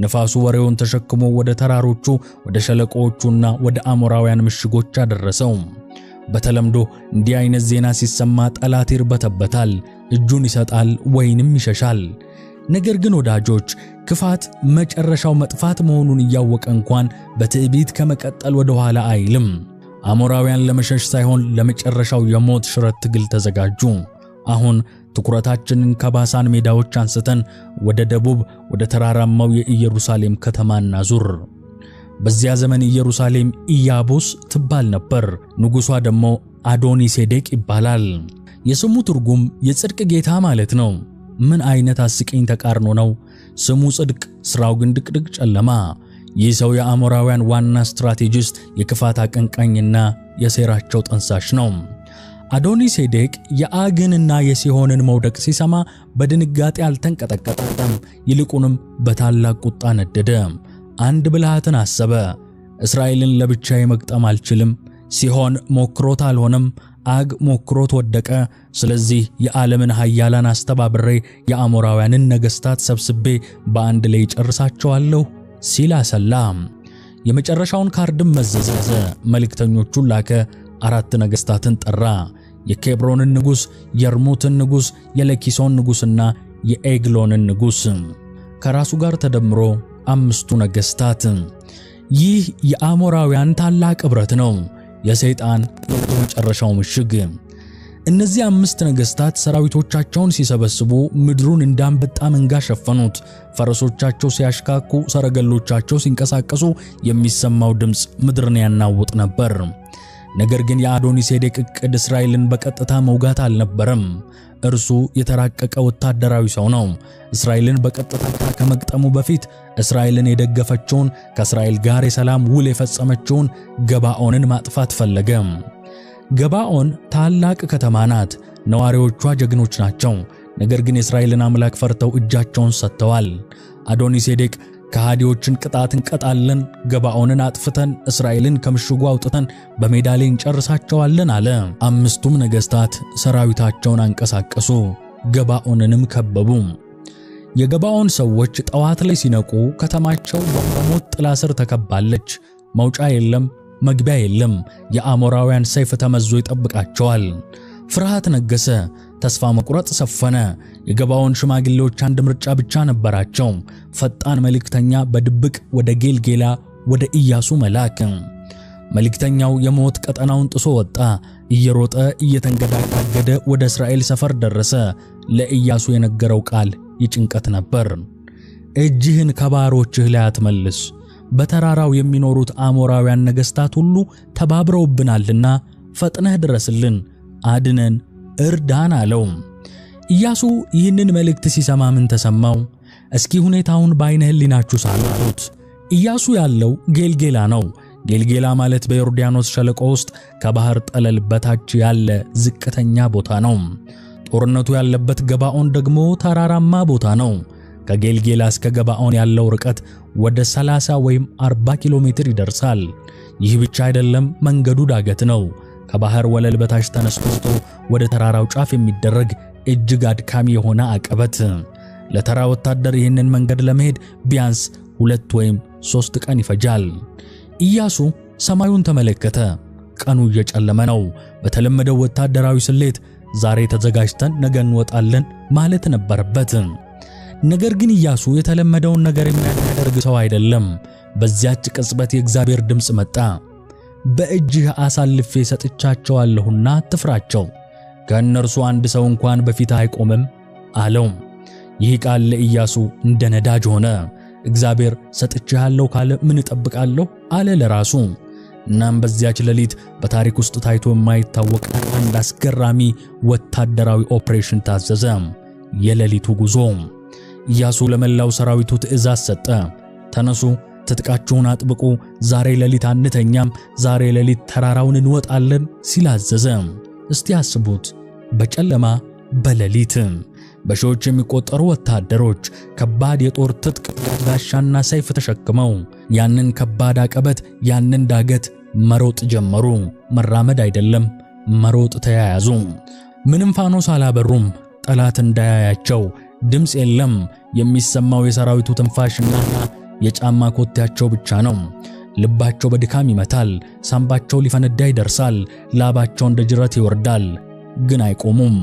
ንፋሱ ወሬውን ተሸክሞ ወደ ተራሮቹ፣ ወደ ሸለቆዎቹና ወደ አሞራውያን ምሽጎች አደረሰው። በተለምዶ እንዲህ አይነት ዜና ሲሰማ ጠላት ይርበተበታል፣ እጁን ይሰጣል ወይንም ይሸሻል። ነገር ግን ወዳጆች፣ ክፋት መጨረሻው መጥፋት መሆኑን እያወቀ እንኳን በትዕቢት ከመቀጠል ወደ ኋላ አይልም። አሞራውያን ለመሸሽ ሳይሆን ለመጨረሻው የሞት ሽረት ትግል ተዘጋጁ። አሁን ትኩረታችንን ከባሳን ሜዳዎች አንስተን ወደ ደቡብ፣ ወደ ተራራማው የኢየሩሳሌም ከተማ እናዙር። በዚያ ዘመን ኢየሩሳሌም ኢያቡስ ትባል ነበር። ንጉሷ ደግሞ አዶኒሴዴቅ ይባላል። የስሙ ትርጉም የጽድቅ ጌታ ማለት ነው። ምን አይነት አስቂኝ ተቃርኖ ነው! ስሙ ጽድቅ፣ ስራው ግን ድቅድቅ ጨለማ። ይህ ሰው የአሞራውያን ዋና ስትራቴጂስት፣ የክፋት አቀንቃኝና የሴራቸው ጠንሳሽ ነው። አዶኒሴዴቅ የአግንና የሲሆንን መውደቅ ሲሰማ በድንጋጤ አልተንቀጠቀጠም፣ ይልቁንም በታላቅ ቁጣ ነደደ። አንድ ብልሃትን አሰበ። እስራኤልን ለብቻዬ መግጠም አልችልም። ሲሆን ሞክሮት አልሆነም፣ አግ ሞክሮት ወደቀ። ስለዚህ የዓለምን ኃያላን አስተባብሬ የአሞራውያንን ነገሥታት ሰብስቤ በአንድ ላይ ጨርሳቸዋለሁ ሲል አሰላ። የመጨረሻውን ካርድም መዘዘ። መልእክተኞቹን ላከ። 4 ነገሥታትን ጠራ። የኬብሮንን ንጉሥ፣ የርሙትን ንጉሥ፣ የለኪሶን ንጉሥና የኤግሎንን ንጉሥ ከራሱ ጋር ተደምሮ 5ቱ ነገሥታት። ይህ የአሞራውያን ታላቅ ኅብረት ነው፣ የሰይጣን የመጨረሻው ምሽግ። እነዚህ 5 ነገሥታት ሰራዊቶቻቸውን ሲሰበስቡ ምድሩን እንዳንበጣ መንጋ ሸፈኑት። ፈረሶቻቸው ሲያሽካኩ፣ ሰረገሎቻቸው ሲንቀሳቀሱ የሚሰማው ድምፅ ምድርን ያናውጥ ነበር። ነገር ግን የአዶኒሴዴቅ ዕቅድ እስራኤልን በቀጥታ መውጋት አልነበረም። እርሱ የተራቀቀ ወታደራዊ ሰው ነው። እስራኤልን በቀጥታ ከመግጠሙ በፊት እስራኤልን የደገፈችውን፣ ከእስራኤል ጋር የሰላም ውል የፈጸመችውን ገባኦንን ማጥፋት ፈለገ። ገባኦን ታላቅ ከተማ ናት። ነዋሪዎቿ ጀግኖች ናቸው። ነገር ግን የእስራኤልን አምላክ ፈርተው እጃቸውን ሰጥተዋል። አዶኒሴዴቅ ከሃዲዎችን ቅጣት እንቀጣለን፣ ገባኦንን አጥፍተን እስራኤልን ከምሽጉ አውጥተን በሜዳ ላይ እንጨርሳቸዋለን አለ። 5ቱም ነገሥታት ሰራዊታቸውን አንቀሳቀሱ፣ ገባኦንንም ከበቡ። የገባኦን ሰዎች ጠዋት ላይ ሲነቁ ከተማቸው በሞት ጥላ ስር ተከባለች። መውጫ የለም፣ መግቢያ የለም። የአሞራውያን ሰይፍ ተመዞ ይጠብቃቸዋል። ፍርሃት ነገሰ፣ ተስፋ መቁረጥ ሰፈነ። የገባኦን ሽማግሌዎች አንድ ምርጫ ብቻ ነበራቸው። ፈጣን መልእክተኛ በድብቅ ወደ ጌልጌላ ወደ ኢያሱ መላክ። መልእክተኛው የሞት ቀጠናውን ጥሶ ወጣ። እየሮጠ እየተንገዳገደ ወደ እስራኤል ሰፈር ደረሰ። ለኢያሱ የነገረው ቃል ይጭንቀት ነበር። እጅህን ከባሮችህ ላይ አትመልስ፣ በተራራው የሚኖሩት አሞራውያን ነገሥታት ሁሉ ተባብረውብናልና ፈጥነህ ድረስልን፣ አድነን፣ እርዳን አለው። ኢያሱ ይህንን መልእክት ሲሰማ ምን ተሰማው? እስኪ ሁኔታውን በዓይነ ሕሊናችሁ ሳሉት። ኢያሱ ያለው ጌልጌላ ነው። ጌልጌላ ማለት በዮርዳኖስ ሸለቆ ውስጥ ከባህር ጠለል በታች ያለ ዝቅተኛ ቦታ ነው። ጦርነቱ ያለበት ገባኦን ደግሞ ተራራማ ቦታ ነው። ከጌልጌላ እስከ ገባኦን ያለው ርቀት ወደ 30 ወይም 40 ኪሎ ሜትር ይደርሳል። ይህ ብቻ አይደለም፣ መንገዱ ዳገት ነው። ከባህር ወለል በታች ተነስቶ ወደ ተራራው ጫፍ የሚደረግ እጅግ አድካሚ የሆነ አቀበት። ለተራ ወታደር ይህንን መንገድ ለመሄድ ቢያንስ 2 ወይም 3 ቀን ይፈጃል። ኢያሱ ሰማዩን ተመለከተ። ቀኑ እየጨለመ ነው። በተለመደው ወታደራዊ ስሌት ዛሬ ተዘጋጅተን ነገ እንወጣለን ማለት ነበረበት። ነገር ግን ኢያሱ የተለመደውን ነገር የሚያደርግ ሰው አይደለም። በዚያች ቅጽበት የእግዚአብሔር ድምፅ መጣ። በእጅህ አሳልፌ ሰጥቻቸዋለሁና አትፍራቸው፣ ከእነርሱ አንድ ሰው እንኳን በፊት አይቆምም አለው። ይህ ቃል ለኢያሱ እንደ ነዳጅ ሆነ። እግዚአብሔር ሰጥቼሃለሁ ካለ ምን እጠብቃለሁ አለ ለራሱ። እናም በዚያች ሌሊት በታሪክ ውስጥ ታይቶ የማይታወቅ አንድ አስገራሚ ወታደራዊ ኦፕሬሽን ታዘዘ። የሌሊቱ ጉዞ። ኢያሱ ለመላው ሰራዊቱ ትእዛዝ ሰጠ። ተነሱ፣ ትጥቃችሁን አጥብቁ፣ ዛሬ ሌሊት አንተኛም፣ ዛሬ ሌሊት ተራራውን እንወጣለን ሲል አዘዘ። እስቲ አስቡት፣ በጨለማ በሌሊት በሺዎች የሚቆጠሩ ወታደሮች ከባድ የጦር ትጥቅ፣ ጋሻና ሰይፍ ተሸክመው ያንን ከባድ አቀበት፣ ያንን ዳገት መሮጥ ጀመሩ። መራመድ አይደለም፣ መሮጥ ተያያዙ። ምንም ፋኖስ አላበሩም፣ ጠላት እንዳያያቸው። ድምፅ የለም፣ የሚሰማው የሰራዊቱ ትንፋሽና የጫማ ኮቴያቸው ብቻ ነው። ልባቸው በድካም ይመታል፣ ሳምባቸው ሊፈነዳ ይደርሳል፣ ላባቸው እንደ ጅረት ይወርዳል። ግን አይቆሙም።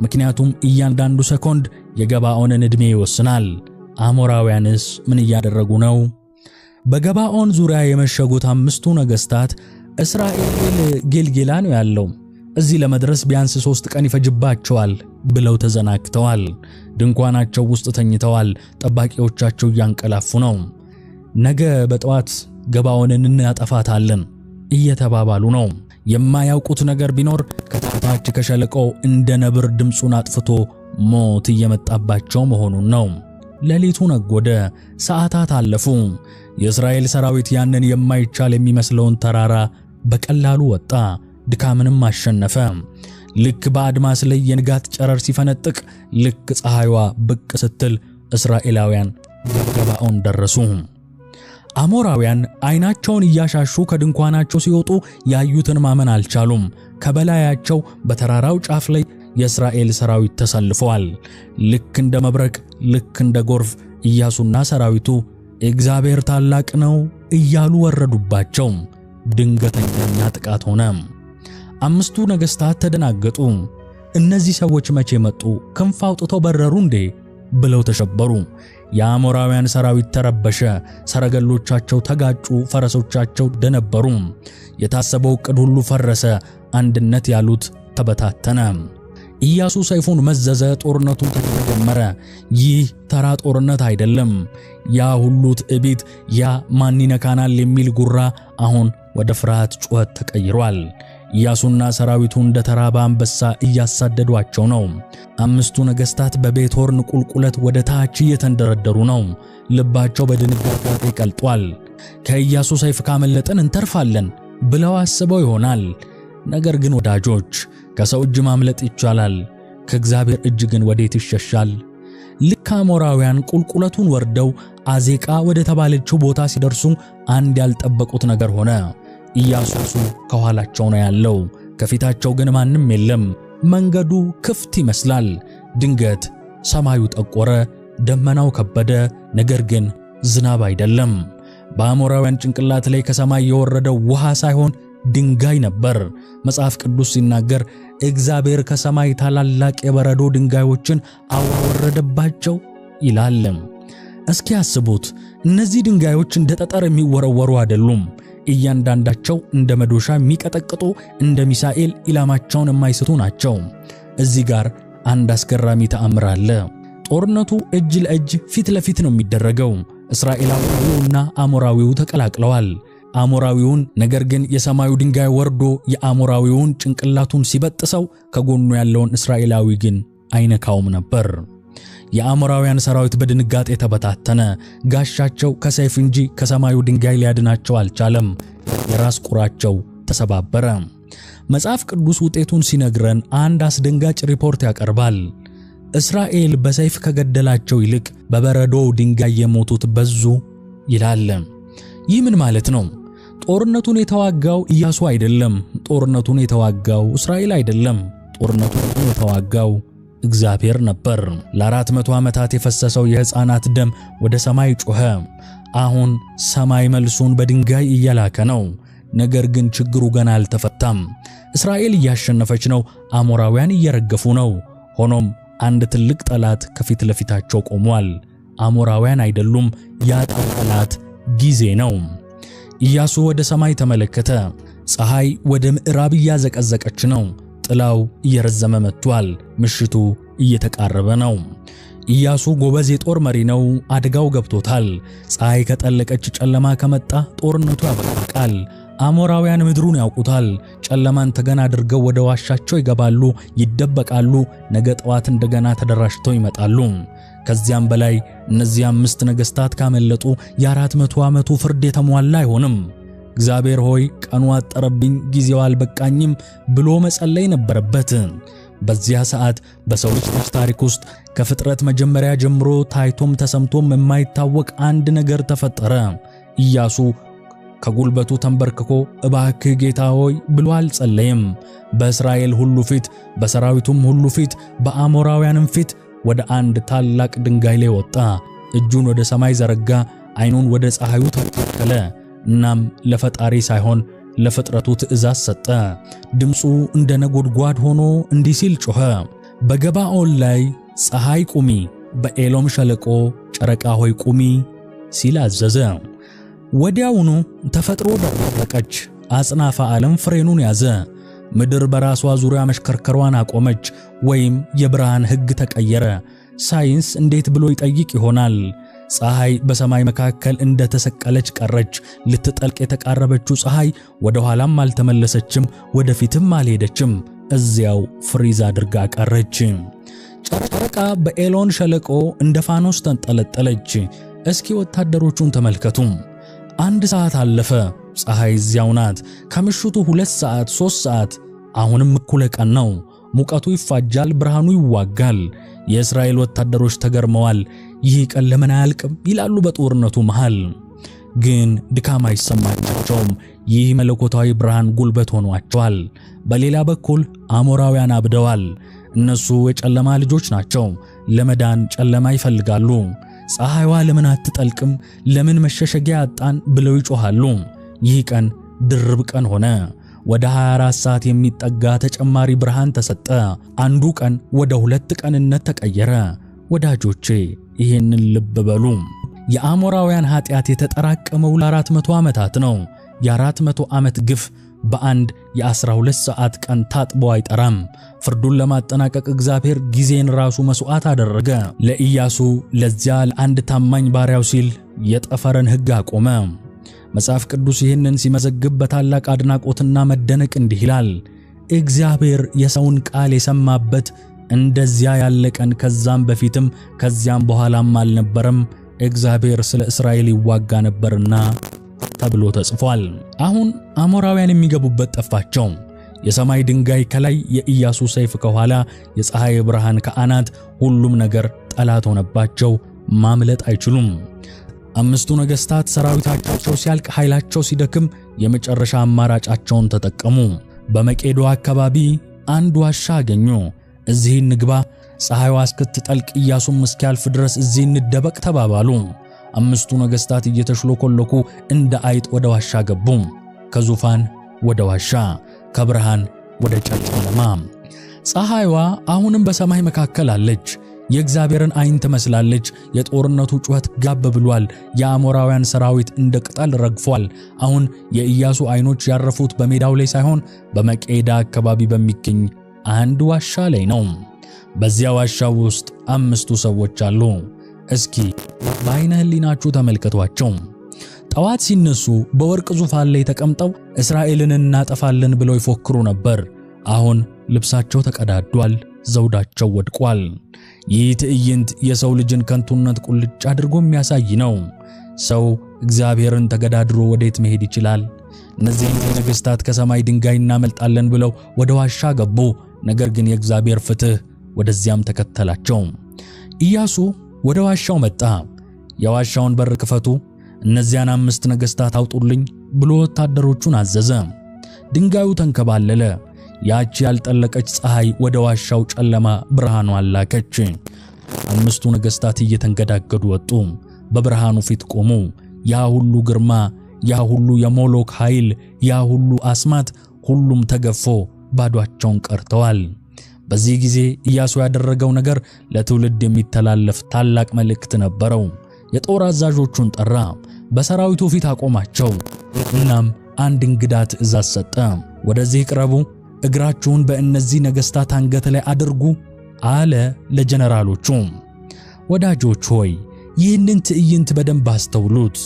ምክንያቱም እያንዳንዱ ሰኮንድ የገባኦንን ዕድሜ ይወስናል። አሞራውያንስ ምን እያደረጉ ነው? በገባኦን ዙሪያ የመሸጉት 5ቱ ነገሥታት እስራኤል ጌልጌላ ነው ያለው፣ እዚህ ለመድረስ ቢያንስ 3 ቀን ይፈጅባቸዋል ብለው ተዘናግተዋል። ድንኳናቸው ውስጥ ተኝተዋል። ጠባቂዎቻቸው እያንቀላፉ ነው። ነገ በጠዋት ገባኦንን እናጠፋታለን እየተባባሉ ነው። የማያውቁት ነገር ቢኖር ከታች ከሸለቆው እንደ ነብር ድምፁን አጥፍቶ ሞት እየመጣባቸው መሆኑን ነው። ሌሊቱ ነጎደ፣ ሰዓታት አለፉ። የእስራኤል ሰራዊት ያንን የማይቻል የሚመስለውን ተራራ በቀላሉ ወጣ፣ ድካምንም አሸነፈ። ልክ በአድማስ ላይ የንጋት ጨረር ሲፈነጥቅ፣ ልክ ፀሐይዋ ብቅ ስትል እስራኤላውያን ገባኦን ደረሱ። አሞራውያን አይናቸውን እያሻሹ ከድንኳናቸው ሲወጡ ያዩትን ማመን አልቻሉም። ከበላያቸው በተራራው ጫፍ ላይ የእስራኤል ሰራዊት ተሰልፈዋል። ልክ እንደ መብረቅ፣ ልክ እንደ ጎርፍ ኢያሱና ሰራዊቱ እግዚአብሔር ታላቅ ነው እያሉ ወረዱባቸው። ድንገተኛ ጥቃት ሆነ። 5ቱ ነገሥታት ተደናገጡ። እነዚህ ሰዎች መቼ መጡ? ክንፍ አውጥተው በረሩ እንዴ? ብለው ተሸበሩ። የአሞራውያን ሰራዊት ተረበሸ። ሰረገሎቻቸው ተጋጩ፣ ፈረሶቻቸው ደነበሩ። የታሰበው ዕቅድ ሁሉ ፈረሰ። አንድነት ያሉት ተበታተነ። ኢያሱ ሰይፉን መዘዘ። ጦርነቱ ተጀመረ። ይህ ተራ ጦርነት አይደለም። ያ ሁሉ ትዕቢት፣ ያ ማን ይነካናል የሚል ጉራ አሁን ወደ ፍርሃት ጩኸት ተቀይሯል። ኢያሱና ሰራዊቱ እንደ ተራበ አንበሳ እያሳደዷቸው ነው። 5ቱ ነገሥታት በቤት ሆርን ቁልቁለት ወደ ታች እየተንደረደሩ ነው። ልባቸው በድንጋጤ ቀልጧል። ከኢያሱ ሰይፍ ካመለጠን እንተርፋለን ብለው አስበው ይሆናል። ነገር ግን ወዳጆች፣ ከሰው እጅ ማምለጥ ይቻላል፣ ከእግዚአብሔር እጅ ግን ወዴት ይሸሻል? ልክ አሞራውያን ቁልቁለቱን ወርደው አዜቃ ወደ ተባለችው ቦታ ሲደርሱ አንድ ያልጠበቁት ነገር ሆነ። ኢያሱ ከኋላቸው ነው ያለው፣ ከፊታቸው ግን ማንም የለም። መንገዱ ክፍት ይመስላል። ድንገት ሰማዩ ጠቆረ፣ ደመናው ከበደ። ነገር ግን ዝናብ አይደለም። በአሞራውያን ጭንቅላት ላይ ከሰማይ የወረደው ውሃ ሳይሆን ድንጋይ ነበር። መጽሐፍ ቅዱስ ሲናገር እግዚአብሔር ከሰማይ ታላላቅ የበረዶ ድንጋዮችን አወረደባቸው ይላል። እስኪ አስቡት፣ እነዚህ ድንጋዮች እንደ ጠጠር የሚወረወሩ አይደሉም። እያንዳንዳቸው እንደ መዶሻ የሚቀጠቅጡ፣ እንደ ሚሳኤል ኢላማቸውን የማይስቱ ናቸው። እዚህ ጋር አንድ አስገራሚ ተአምር አለ። ጦርነቱ እጅ ለእጅ ፊት ለፊት ነው የሚደረገው። እስራኤላዊውና አሞራዊው ተቀላቅለዋል። አሞራዊውን ነገር ግን የሰማዩ ድንጋይ ወርዶ የአሞራዊውን ጭንቅላቱን ሲበጥሰው ከጎኑ ያለውን እስራኤላዊ ግን አይነካውም ነበር። የአሞራውያን ሰራዊት በድንጋጤ ተበታተነ። ጋሻቸው ከሰይፍ እንጂ ከሰማዩ ድንጋይ ሊያድናቸው አልቻለም። የራስ ቁራቸው ተሰባበረ። መጽሐፍ ቅዱስ ውጤቱን ሲነግረን አንድ አስደንጋጭ ሪፖርት ያቀርባል። እስራኤል በሰይፍ ከገደላቸው ይልቅ በበረዶ ድንጋይ የሞቱት በዙ ይላል። ይህ ምን ማለት ነው? ጦርነቱን የተዋጋው ኢያሱ አይደለም። ጦርነቱን የተዋጋው እስራኤል አይደለም። ጦርነቱን የተዋጋው እግዚአብሔር ነበር። ለ400 ዓመታት የፈሰሰው የሕፃናት ደም ወደ ሰማይ ጮኸ። አሁን ሰማይ መልሱን በድንጋይ እየላከ ነው። ነገር ግን ችግሩ ገና አልተፈታም። እስራኤል እያሸነፈች ነው። አሞራውያን እየረገፉ ነው። ሆኖም አንድ ትልቅ ጠላት ከፊት ለፊታቸው ቆሟል። አሞራውያን አይደሉም። ያ ጠላት ጊዜ ነው። ኢያሱ ወደ ሰማይ ተመለከተ። ፀሐይ ወደ ምዕራብ እያዘቀዘቀች ነው። ጥላው እየረዘመ መጥቷል። ምሽቱ እየተቃረበ ነው። ኢያሱ ጎበዝ የጦር መሪ ነው። አደጋው ገብቶታል። ፀሐይ ከጠለቀች ጨለማ ከመጣ ጦርነቱ ያበቃል። አሞራውያን ምድሩን ያውቁታል። ጨለማን ተገን አድርገው ወደ ዋሻቸው ይገባሉ፣ ይደበቃሉ። ነገ ጠዋት እንደገና ተደራጅተው ይመጣሉ። ከዚያም በላይ እነዚህ 5 ነገሥታት ካመለጡ የ400 ዓመቱ ፍርድ የተሟላ አይሆንም። እግዚአብሔር ሆይ ቀኑ አጠረብኝ፣ ጊዜው አልበቃኝም ብሎ መጸለይ ነበረበት። በዚያ ሰዓት በሰው ልጅ ታሪክ ውስጥ ከፍጥረት መጀመሪያ ጀምሮ ታይቶም ተሰምቶም የማይታወቅ አንድ ነገር ተፈጠረ። ኢያሱ ከጉልበቱ ተንበርክኮ እባክህ ጌታ ሆይ ብሎ አልጸለየም። በእስራኤል ሁሉ ፊት፣ በሰራዊቱም ሁሉ ፊት፣ በአሞራውያንም ፊት ወደ አንድ ታላቅ ድንጋይ ላይ ወጣ። እጁን ወደ ሰማይ ዘረጋ፣ ዓይኑን ወደ ፀሐዩ ተከለ። እናም ለፈጣሪ ሳይሆን ለፍጥረቱ ትእዛዝ ሰጠ። ድምፁ እንደ ነጎድጓድ ሆኖ እንዲህ ሲል ጮኸ፣ በገባኦን ላይ ፀሐይ ቁሚ፣ በኤሎም ሸለቆ ጨረቃ ሆይ ቁሚ ሲል አዘዘ። ወዲያውኑ ተፈጥሮ ደረቀች፣ አጽናፈ ዓለም ፍሬኑን ያዘ። ምድር በራሷ ዙሪያ መሽከርከሯን አቆመች፣ ወይም የብርሃን ሕግ ተቀየረ። ሳይንስ እንዴት ብሎ ይጠይቅ ይሆናል? ፀሐይ በሰማይ መካከል እንደ ተሰቀለች ቀረች። ልትጠልቅ የተቃረበችው ፀሐይ ወደ ኋላም አልተመለሰችም፣ ወደፊትም አልሄደችም። እዚያው ፍሪዝ አድርጋ ቀረች። ጨረቃ በኤሎን ሸለቆ እንደ ፋኖስ ተንጠለጠለች። እስኪ ወታደሮቹን ተመልከቱ። 1 ሰዓት አለፈ፣ ፀሐይ እዚያው ናት። ከምሽቱ 2 ሰዓት፣ 3 ሰዓት፣ አሁንም እኩለ ቀን ነው። ሙቀቱ ይፋጃል፣ ብርሃኑ ይዋጋል። የእስራኤል ወታደሮች ተገርመዋል። ይህ ቀን ለምን አያልቅም ይላሉ በጦርነቱ መሃል። ግን ድካም አይሰማቸውም። ይህ መለኮታዊ ብርሃን ጉልበት ሆኗቸዋል። በሌላ በኩል አሞራውያን አብደዋል። እነሱ የጨለማ ልጆች ናቸው። ለመዳን ጨለማ ይፈልጋሉ። ፀሐይዋ ለምን አትጠልቅም? ለምን መሸሸጊያ አጣን? ብለው ይጮሃሉ። ይህ ቀን ድርብ ቀን ሆነ። ወደ 24 ሰዓት የሚጠጋ ተጨማሪ ብርሃን ተሰጠ። አንዱ ቀን ወደ 2 ቀንነት ተቀየረ። ወዳጆቼ ይሄንን ልብ በሉ። የአሞራውያን ኃጢአት የተጠራቀመው ለ400 ዓመታት ነው። የ400 ዓመት ግፍ በአንድ የ12 ሰዓት ቀን ታጥቦ አይጠራም። ፍርዱን ለማጠናቀቅ እግዚአብሔር ጊዜን ራሱ መስዋዕት አደረገ። ለኢያሱ ለዚያ ለአንድ ታማኝ ባሪያው ሲል የጠፈረን ሕግ አቆመ። መጽሐፍ ቅዱስ ይህንን ሲመዘግብ በታላቅ አድናቆትና መደነቅ እንዲህ ይላል፣ እግዚአብሔር የሰውን ቃል የሰማበት እንደዚያ ያለ ቀን ከዛም በፊትም ከዚያም በኋላም አልነበረም፣ እግዚአብሔር ስለ እስራኤል ይዋጋ ነበርና ተብሎ ተጽፏል። አሁን አሞራውያን የሚገቡበት ጠፋቸው። የሰማይ ድንጋይ ከላይ፣ የኢያሱ ሰይፍ ከኋላ፣ የፀሐይ ብርሃን ከአናት፣ ሁሉም ነገር ጠላት ሆነባቸው። ማምለጥ አይችሉም። 5ቱ ነገሥታት ሰራዊታቸው ሲያልቅ፣ ኃይላቸው ሲደክም የመጨረሻ አማራጫቸውን ተጠቀሙ። በመቄዶ አካባቢ አንድ ዋሻ አገኙ። እዚህ እንግባ፣ ፀሐይዋ እስክትጠልቅ ኢያሱም እስኪያልፍ ድረስ እዚህ እንደበቅ ተባባሉ። 5ቱ ነገሥታት እየተሽሎኮለኩ እንደ አይጥ ወደ ዋሻ ገቡ። ከዙፋን ወደ ዋሻ፣ ከብርሃን ወደ ጨለማ። ፀሐይዋ አሁንም በሰማይ መካከል አለች። የእግዚአብሔርን ዓይን ትመስላለች። የጦርነቱ ጩኸት ጋብ ብሏል። የአሞራውያን ሰራዊት እንደ ቅጠል ረግፏል። አሁን የኢያሱ ዓይኖች ያረፉት በሜዳው ላይ ሳይሆን በመቄዳ አካባቢ በሚገኝ አንድ ዋሻ ላይ ነው። በዚያ ዋሻ ውስጥ 5ቱ ሰዎች አሉ። እስኪ በዓይነ ሕሊናችሁ ተመልከቷቸው። ጠዋት ሲነሱ በወርቅ ዙፋን ላይ ተቀምጠው እስራኤልን እናጠፋለን ብለው ይፎክሩ ነበር። አሁን ልብሳቸው ተቀዳዷል፣ ዘውዳቸው ወድቋል። ይህ ትዕይንት የሰው ልጅን ከንቱነት ቁልጭ አድርጎ የሚያሳይ ነው። ሰው እግዚአብሔርን ተገዳድሮ ወዴት መሄድ ይችላል? እነዚህ ነገሥታት ከሰማይ ድንጋይ እናመልጣለን ብለው ወደ ዋሻ ገቡ። ነገር ግን የእግዚአብሔር ፍትሕ ወደዚያም ተከተላቸው። ኢያሱ ወደ ዋሻው መጣ። የዋሻውን በር ክፈቱ፣ እነዚያን 5 ነገሥታት አውጡልኝ ብሎ ወታደሮቹን አዘዘ። ድንጋዩ ተንከባለለ። ያቺ ያልጠለቀች ፀሐይ ወደ ዋሻው ጨለማ ብርሃኗን ላከች። 5ቱ ነገሥታት እየተንገዳገዱ ወጡ፣ በብርሃኑ ፊት ቆሙ። ያ ሁሉ ግርማ፣ ያ ሁሉ የሞሎክ ኃይል፣ ያ ሁሉ አስማት፣ ሁሉም ተገፎ ባዷቸውን ቀርተዋል። በዚህ ጊዜ ኢያሱ ያደረገው ነገር ለትውልድ የሚተላለፍ ታላቅ መልእክት ነበረው። የጦር አዛዦቹን ጠራ፣ በሰራዊቱ ፊት አቆማቸው። እናም አንድ እንግዳ ትእዛዝ ሰጠ። ወደዚህ ቅረቡ፣ እግራችሁን በእነዚህ ነገሥታት አንገት ላይ አድርጉ አለ ለጀነራሎቹ። ወዳጆች ሆይ ይህንን ትዕይንት በደንብ አስተውሉት።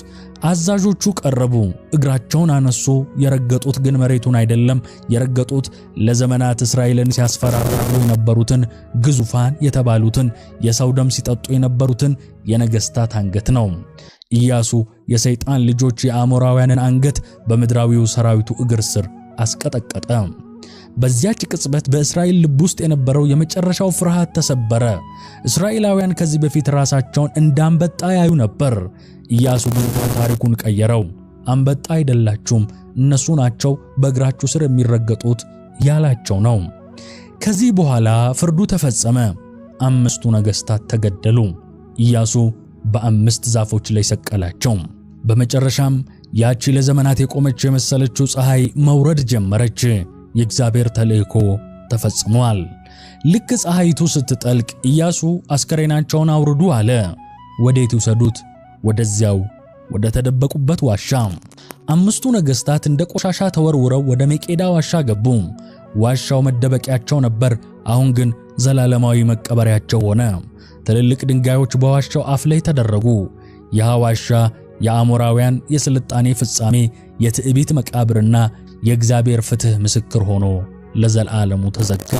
አዛዦቹ ቀረቡ፣ እግራቸውን አነሱ። የረገጡት ግን መሬቱን አይደለም። የረገጡት ለዘመናት እስራኤልን ሲያስፈራሩ የነበሩትን ግዙፋን የተባሉትን የሰው ደም ሲጠጡ የነበሩትን የነገሥታት አንገት ነው። ኢያሱ የሰይጣን ልጆች የአሞራውያንን አንገት በምድራዊው ሰራዊቱ እግር ስር አስቀጠቀጠ። በዚያች ቅጽበት በእስራኤል ልብ ውስጥ የነበረው የመጨረሻው ፍርሃት ተሰበረ። እስራኤላውያን ከዚህ በፊት ራሳቸውን እንዳንበጣ ያዩ ነበር። ኢያሱ ግን ታሪኩን ቀየረው። አንበጣ አይደላችሁም፣ እነሱ ናቸው በእግራችሁ ስር የሚረገጡት ያላቸው ነው። ከዚህ በኋላ ፍርዱ ተፈጸመ። 5ቱ ነገሥታት ተገደሉ። ኢያሱ በ5 ዛፎች ላይ ሰቀላቸው። በመጨረሻም ያቺ ለዘመናት የቆመች የመሰለችው ፀሐይ መውረድ ጀመረች። የእግዚአብሔር ተልእኮ ተፈጽሟል። ልክ ፀሐይቱ ስትጠልቅ ኢያሱ አስከሬናቸውን አውርዱ አለ። ወዴት ይውሰዱት? ወደዚያው ወደ ተደበቁበት ዋሻ። 5ቱ ነገሥታት እንደ ቆሻሻ ተወርውረው ወደ መቄዳ ዋሻ ገቡ። ዋሻው መደበቂያቸው ነበር፣ አሁን ግን ዘላለማዊ መቀበሪያቸው ሆነ። ትልልቅ ድንጋዮች በዋሻው አፍ ላይ ተደረጉ። ያ ዋሻ የአሞራውያን የስልጣኔ ፍጻሜ፣ የትዕቢት መቃብርና የእግዚአብሔር ፍትህ ምስክር ሆኖ ለዘላለሙ ተዘጋ።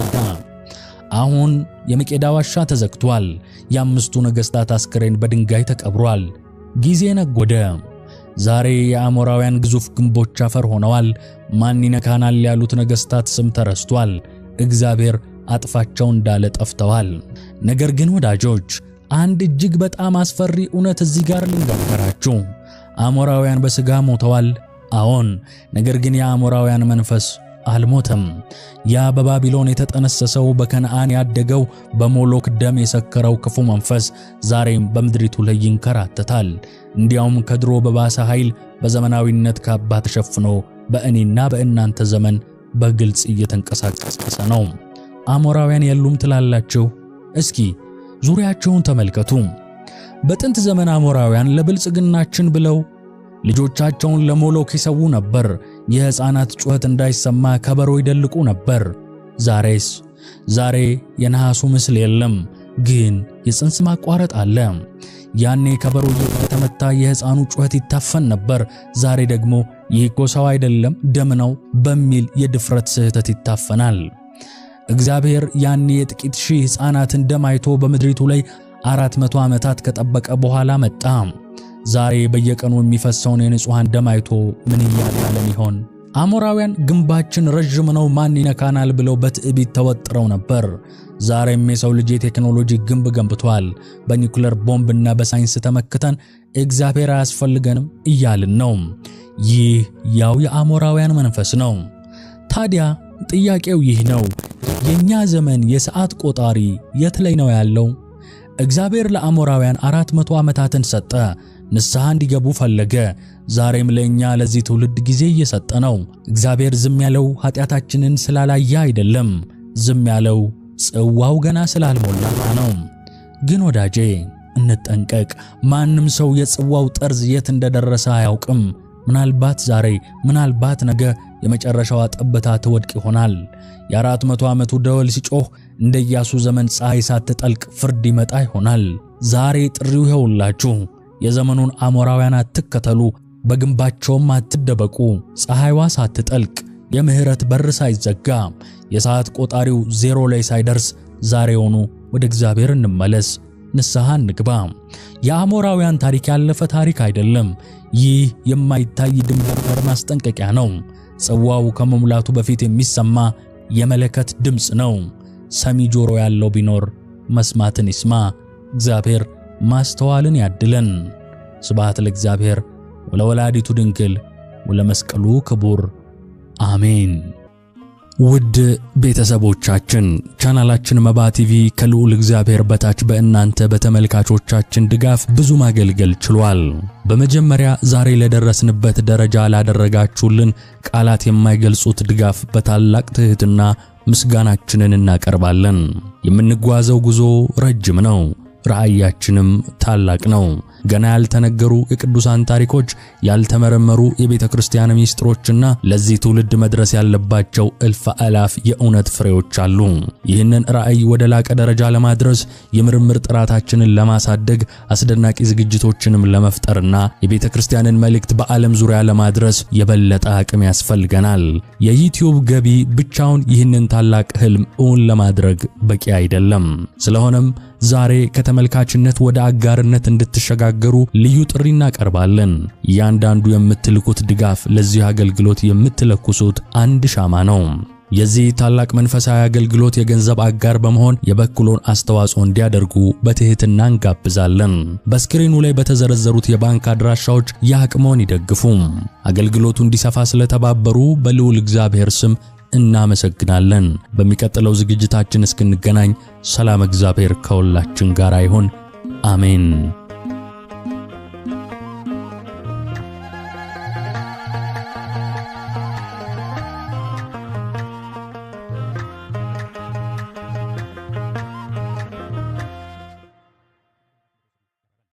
አሁን የመቄዳ ዋሻ ተዘግቷል። የ5ቱ ነገሥታት አስከሬን በድንጋይ ተቀብሯል። ጊዜ ነጎደ። ዛሬ የአሞራውያን ግዙፍ ግንቦች አፈር ሆነዋል። ማን ይነካናል ያሉት ነገሥታት ስም ተረስቷል። እግዚአብሔር አጥፋቸው እንዳለ ጠፍተዋል። ነገር ግን ወዳጆች፣ አንድ እጅግ በጣም አስፈሪ እውነት እዚህ ጋር ልንገራችሁ። አሞራውያን በሥጋ ሞተዋል። አዎን፣ ነገር ግን የአሞራውያን መንፈስ አልሞተም። ያ በባቢሎን የተጠነሰሰው በከነዓን ያደገው በሞሎክ ደም የሰከረው ክፉ መንፈስ ዛሬም በምድሪቱ ላይ ይንከራተታል። እንዲያውም ከድሮ በባሰ ኃይል በዘመናዊነት ካባ ተሸፍኖ በእኔና በእናንተ ዘመን በግልጽ እየተንቀሳቀሰ ነው። አሞራውያን የሉም ትላላችሁ? እስኪ ዙሪያቸውን ተመልከቱ። በጥንት ዘመን አሞራውያን ለብልጽግናችን ብለው ልጆቻቸውን ለሞሎክ ይሰዉ ነበር። የሕፃናት ጩኸት እንዳይሰማ ከበሮ ይደልቁ ነበር። ዛሬ የነሐሱ ምስል የለም፣ ግን የጽንስ ማቋረጥ አለ። ያኔ ከበሮ እየተመታ የሕፃኑ ጩኸት ይታፈን ነበር። ዛሬ ደግሞ ይህ እኮ ሰው አይደለም ደም ነው በሚል የድፍረት ስህተት ይታፈናል። እግዚአብሔር ያኔ የጥቂት ሺህ ሕፃናትን ደም አይቶ በምድሪቱ ላይ 400 ዓመታት ከጠበቀ በኋላ መጣ። ዛሬ በየቀኑ የሚፈሰውን የንጹሃን ደም አይቶ ምን እያለን ይሆን? አሞራውያን ግንባችን ረጅም ነው ማን ይነካናል ብለው በትዕቢት ተወጥረው ነበር። ዛሬም የሰው ልጅ የቴክኖሎጂ ግንብ ገንብቷል። በኒውክሌር ቦምብና በሳይንስ ተመክተን እግዚአብሔር አያስፈልገንም እያልን ነው። ይህ ያው የአሞራውያን መንፈስ ነው። ታዲያ ጥያቄው ይህ ነው፣ የኛ ዘመን የሰዓት ቆጣሪ የት ላይ ነው ያለው? እግዚአብሔር ለአሞራውያን 400 ዓመታትን ሰጠ። ንስሐ እንዲገቡ ፈለገ። ዛሬም ለኛ ለዚህ ትውልድ ጊዜ እየሰጠ ነው። እግዚአብሔር ዝም ያለው ኃጢአታችንን ስላላየ አይደለም። ዝም ያለው ጽዋው ገና ስላልሞላ ነው። ግን ወዳጄ እንጠንቀቅ። ማንም ሰው የጽዋው ጠርዝ የት እንደደረሰ አያውቅም። ምናልባት ዛሬ፣ ምናልባት ነገ የመጨረሻዋ ጠብታ ትወድቅ ይሆናል። የ400 ዓመቱ ደወል ሲጮህ እንደ ኢያሱ ዘመን ፀሐይ ሳትጠልቅ ፍርድ ይመጣ ይሆናል። ዛሬ ጥሪው ይኸውላችሁ፣ የዘመኑን አሞራውያን አትከተሉ፣ በግንባቸውም አትደበቁ። ፀሐይዋ ሳትጠልቅ፣ የምህረት በር ሳይዘጋ፣ የሰዓት ቆጣሪው 0 ላይ ሳይደርስ ዛሬውኑ ወደ እግዚአብሔር እንመለስ፣ ንስሐ እንግባ። የአሞራውያን ታሪክ ያለፈ ታሪክ አይደለም። ይህ የማይታይ ድንበር ማስጠንቀቂያ ነው። ጽዋው ከመሙላቱ በፊት የሚሰማ የመለከት ድምፅ ነው። ሰሚ ጆሮ ያለው ቢኖር መስማትን ይስማ። እግዚአብሔር ማስተዋልን ያድለን። ስብሐት ለእግዚአብሔር ወለወላዲቱ ድንግል ወለመስቀሉ ክቡር አሜን። ውድ ቤተሰቦቻችን ቻናላችን መባ ቲቪ ከልዑል እግዚአብሔር በታች በእናንተ በተመልካቾቻችን ድጋፍ ብዙ ማገልገል ችሏል። በመጀመሪያ ዛሬ ለደረስንበት ደረጃ ላደረጋችሁልን ቃላት የማይገልጹት ድጋፍ በታላቅ ትህትና ምስጋናችንን እናቀርባለን። የምንጓዘው ጉዞ ረጅም ነው፣ ራእያችንም ታላቅ ነው። ገና ያልተነገሩ የቅዱሳን ታሪኮች፣ ያልተመረመሩ የቤተ ክርስቲያን ሚስጥሮችና ለዚህ ትውልድ መድረስ ያለባቸው እልፍ አላፍ የእውነት ፍሬዎች አሉ። ይህንን ራዕይ ወደ ላቀ ደረጃ ለማድረስ የምርምር ጥራታችንን ለማሳደግ አስደናቂ ዝግጅቶችንም ለመፍጠርና የቤተ ክርስቲያንን መልእክት በዓለም ዙሪያ ለማድረስ የበለጠ አቅም ያስፈልገናል። የዩቲዩብ ገቢ ብቻውን ይህንን ታላቅ ህልም እውን ለማድረግ በቂ አይደለም። ስለሆነም ዛሬ ከተመልካችነት ወደ አጋርነት እንድትሸጋገሩ ልዩ ጥሪ እናቀርባለን። እያንዳንዱ የምትልኩት ድጋፍ ለዚህ አገልግሎት የምትለኩሱት አንድ ሻማ ነው። የዚህ ታላቅ መንፈሳዊ አገልግሎት የገንዘብ አጋር በመሆን የበኩሎን አስተዋጽኦ እንዲያደርጉ በትህትና እንጋብዛለን። በስክሪኑ ላይ በተዘረዘሩት የባንክ አድራሻዎች የአቅሞን ይደግፉ። አገልግሎቱ እንዲሰፋ ስለተባበሩ በልዑል እግዚአብሔር ስም እናመሰግናለን። በሚቀጥለው ዝግጅታችን እስክንገናኝ ሰላም እግዚአብሔር ከሁላችን ጋር ይሁን። አሜን።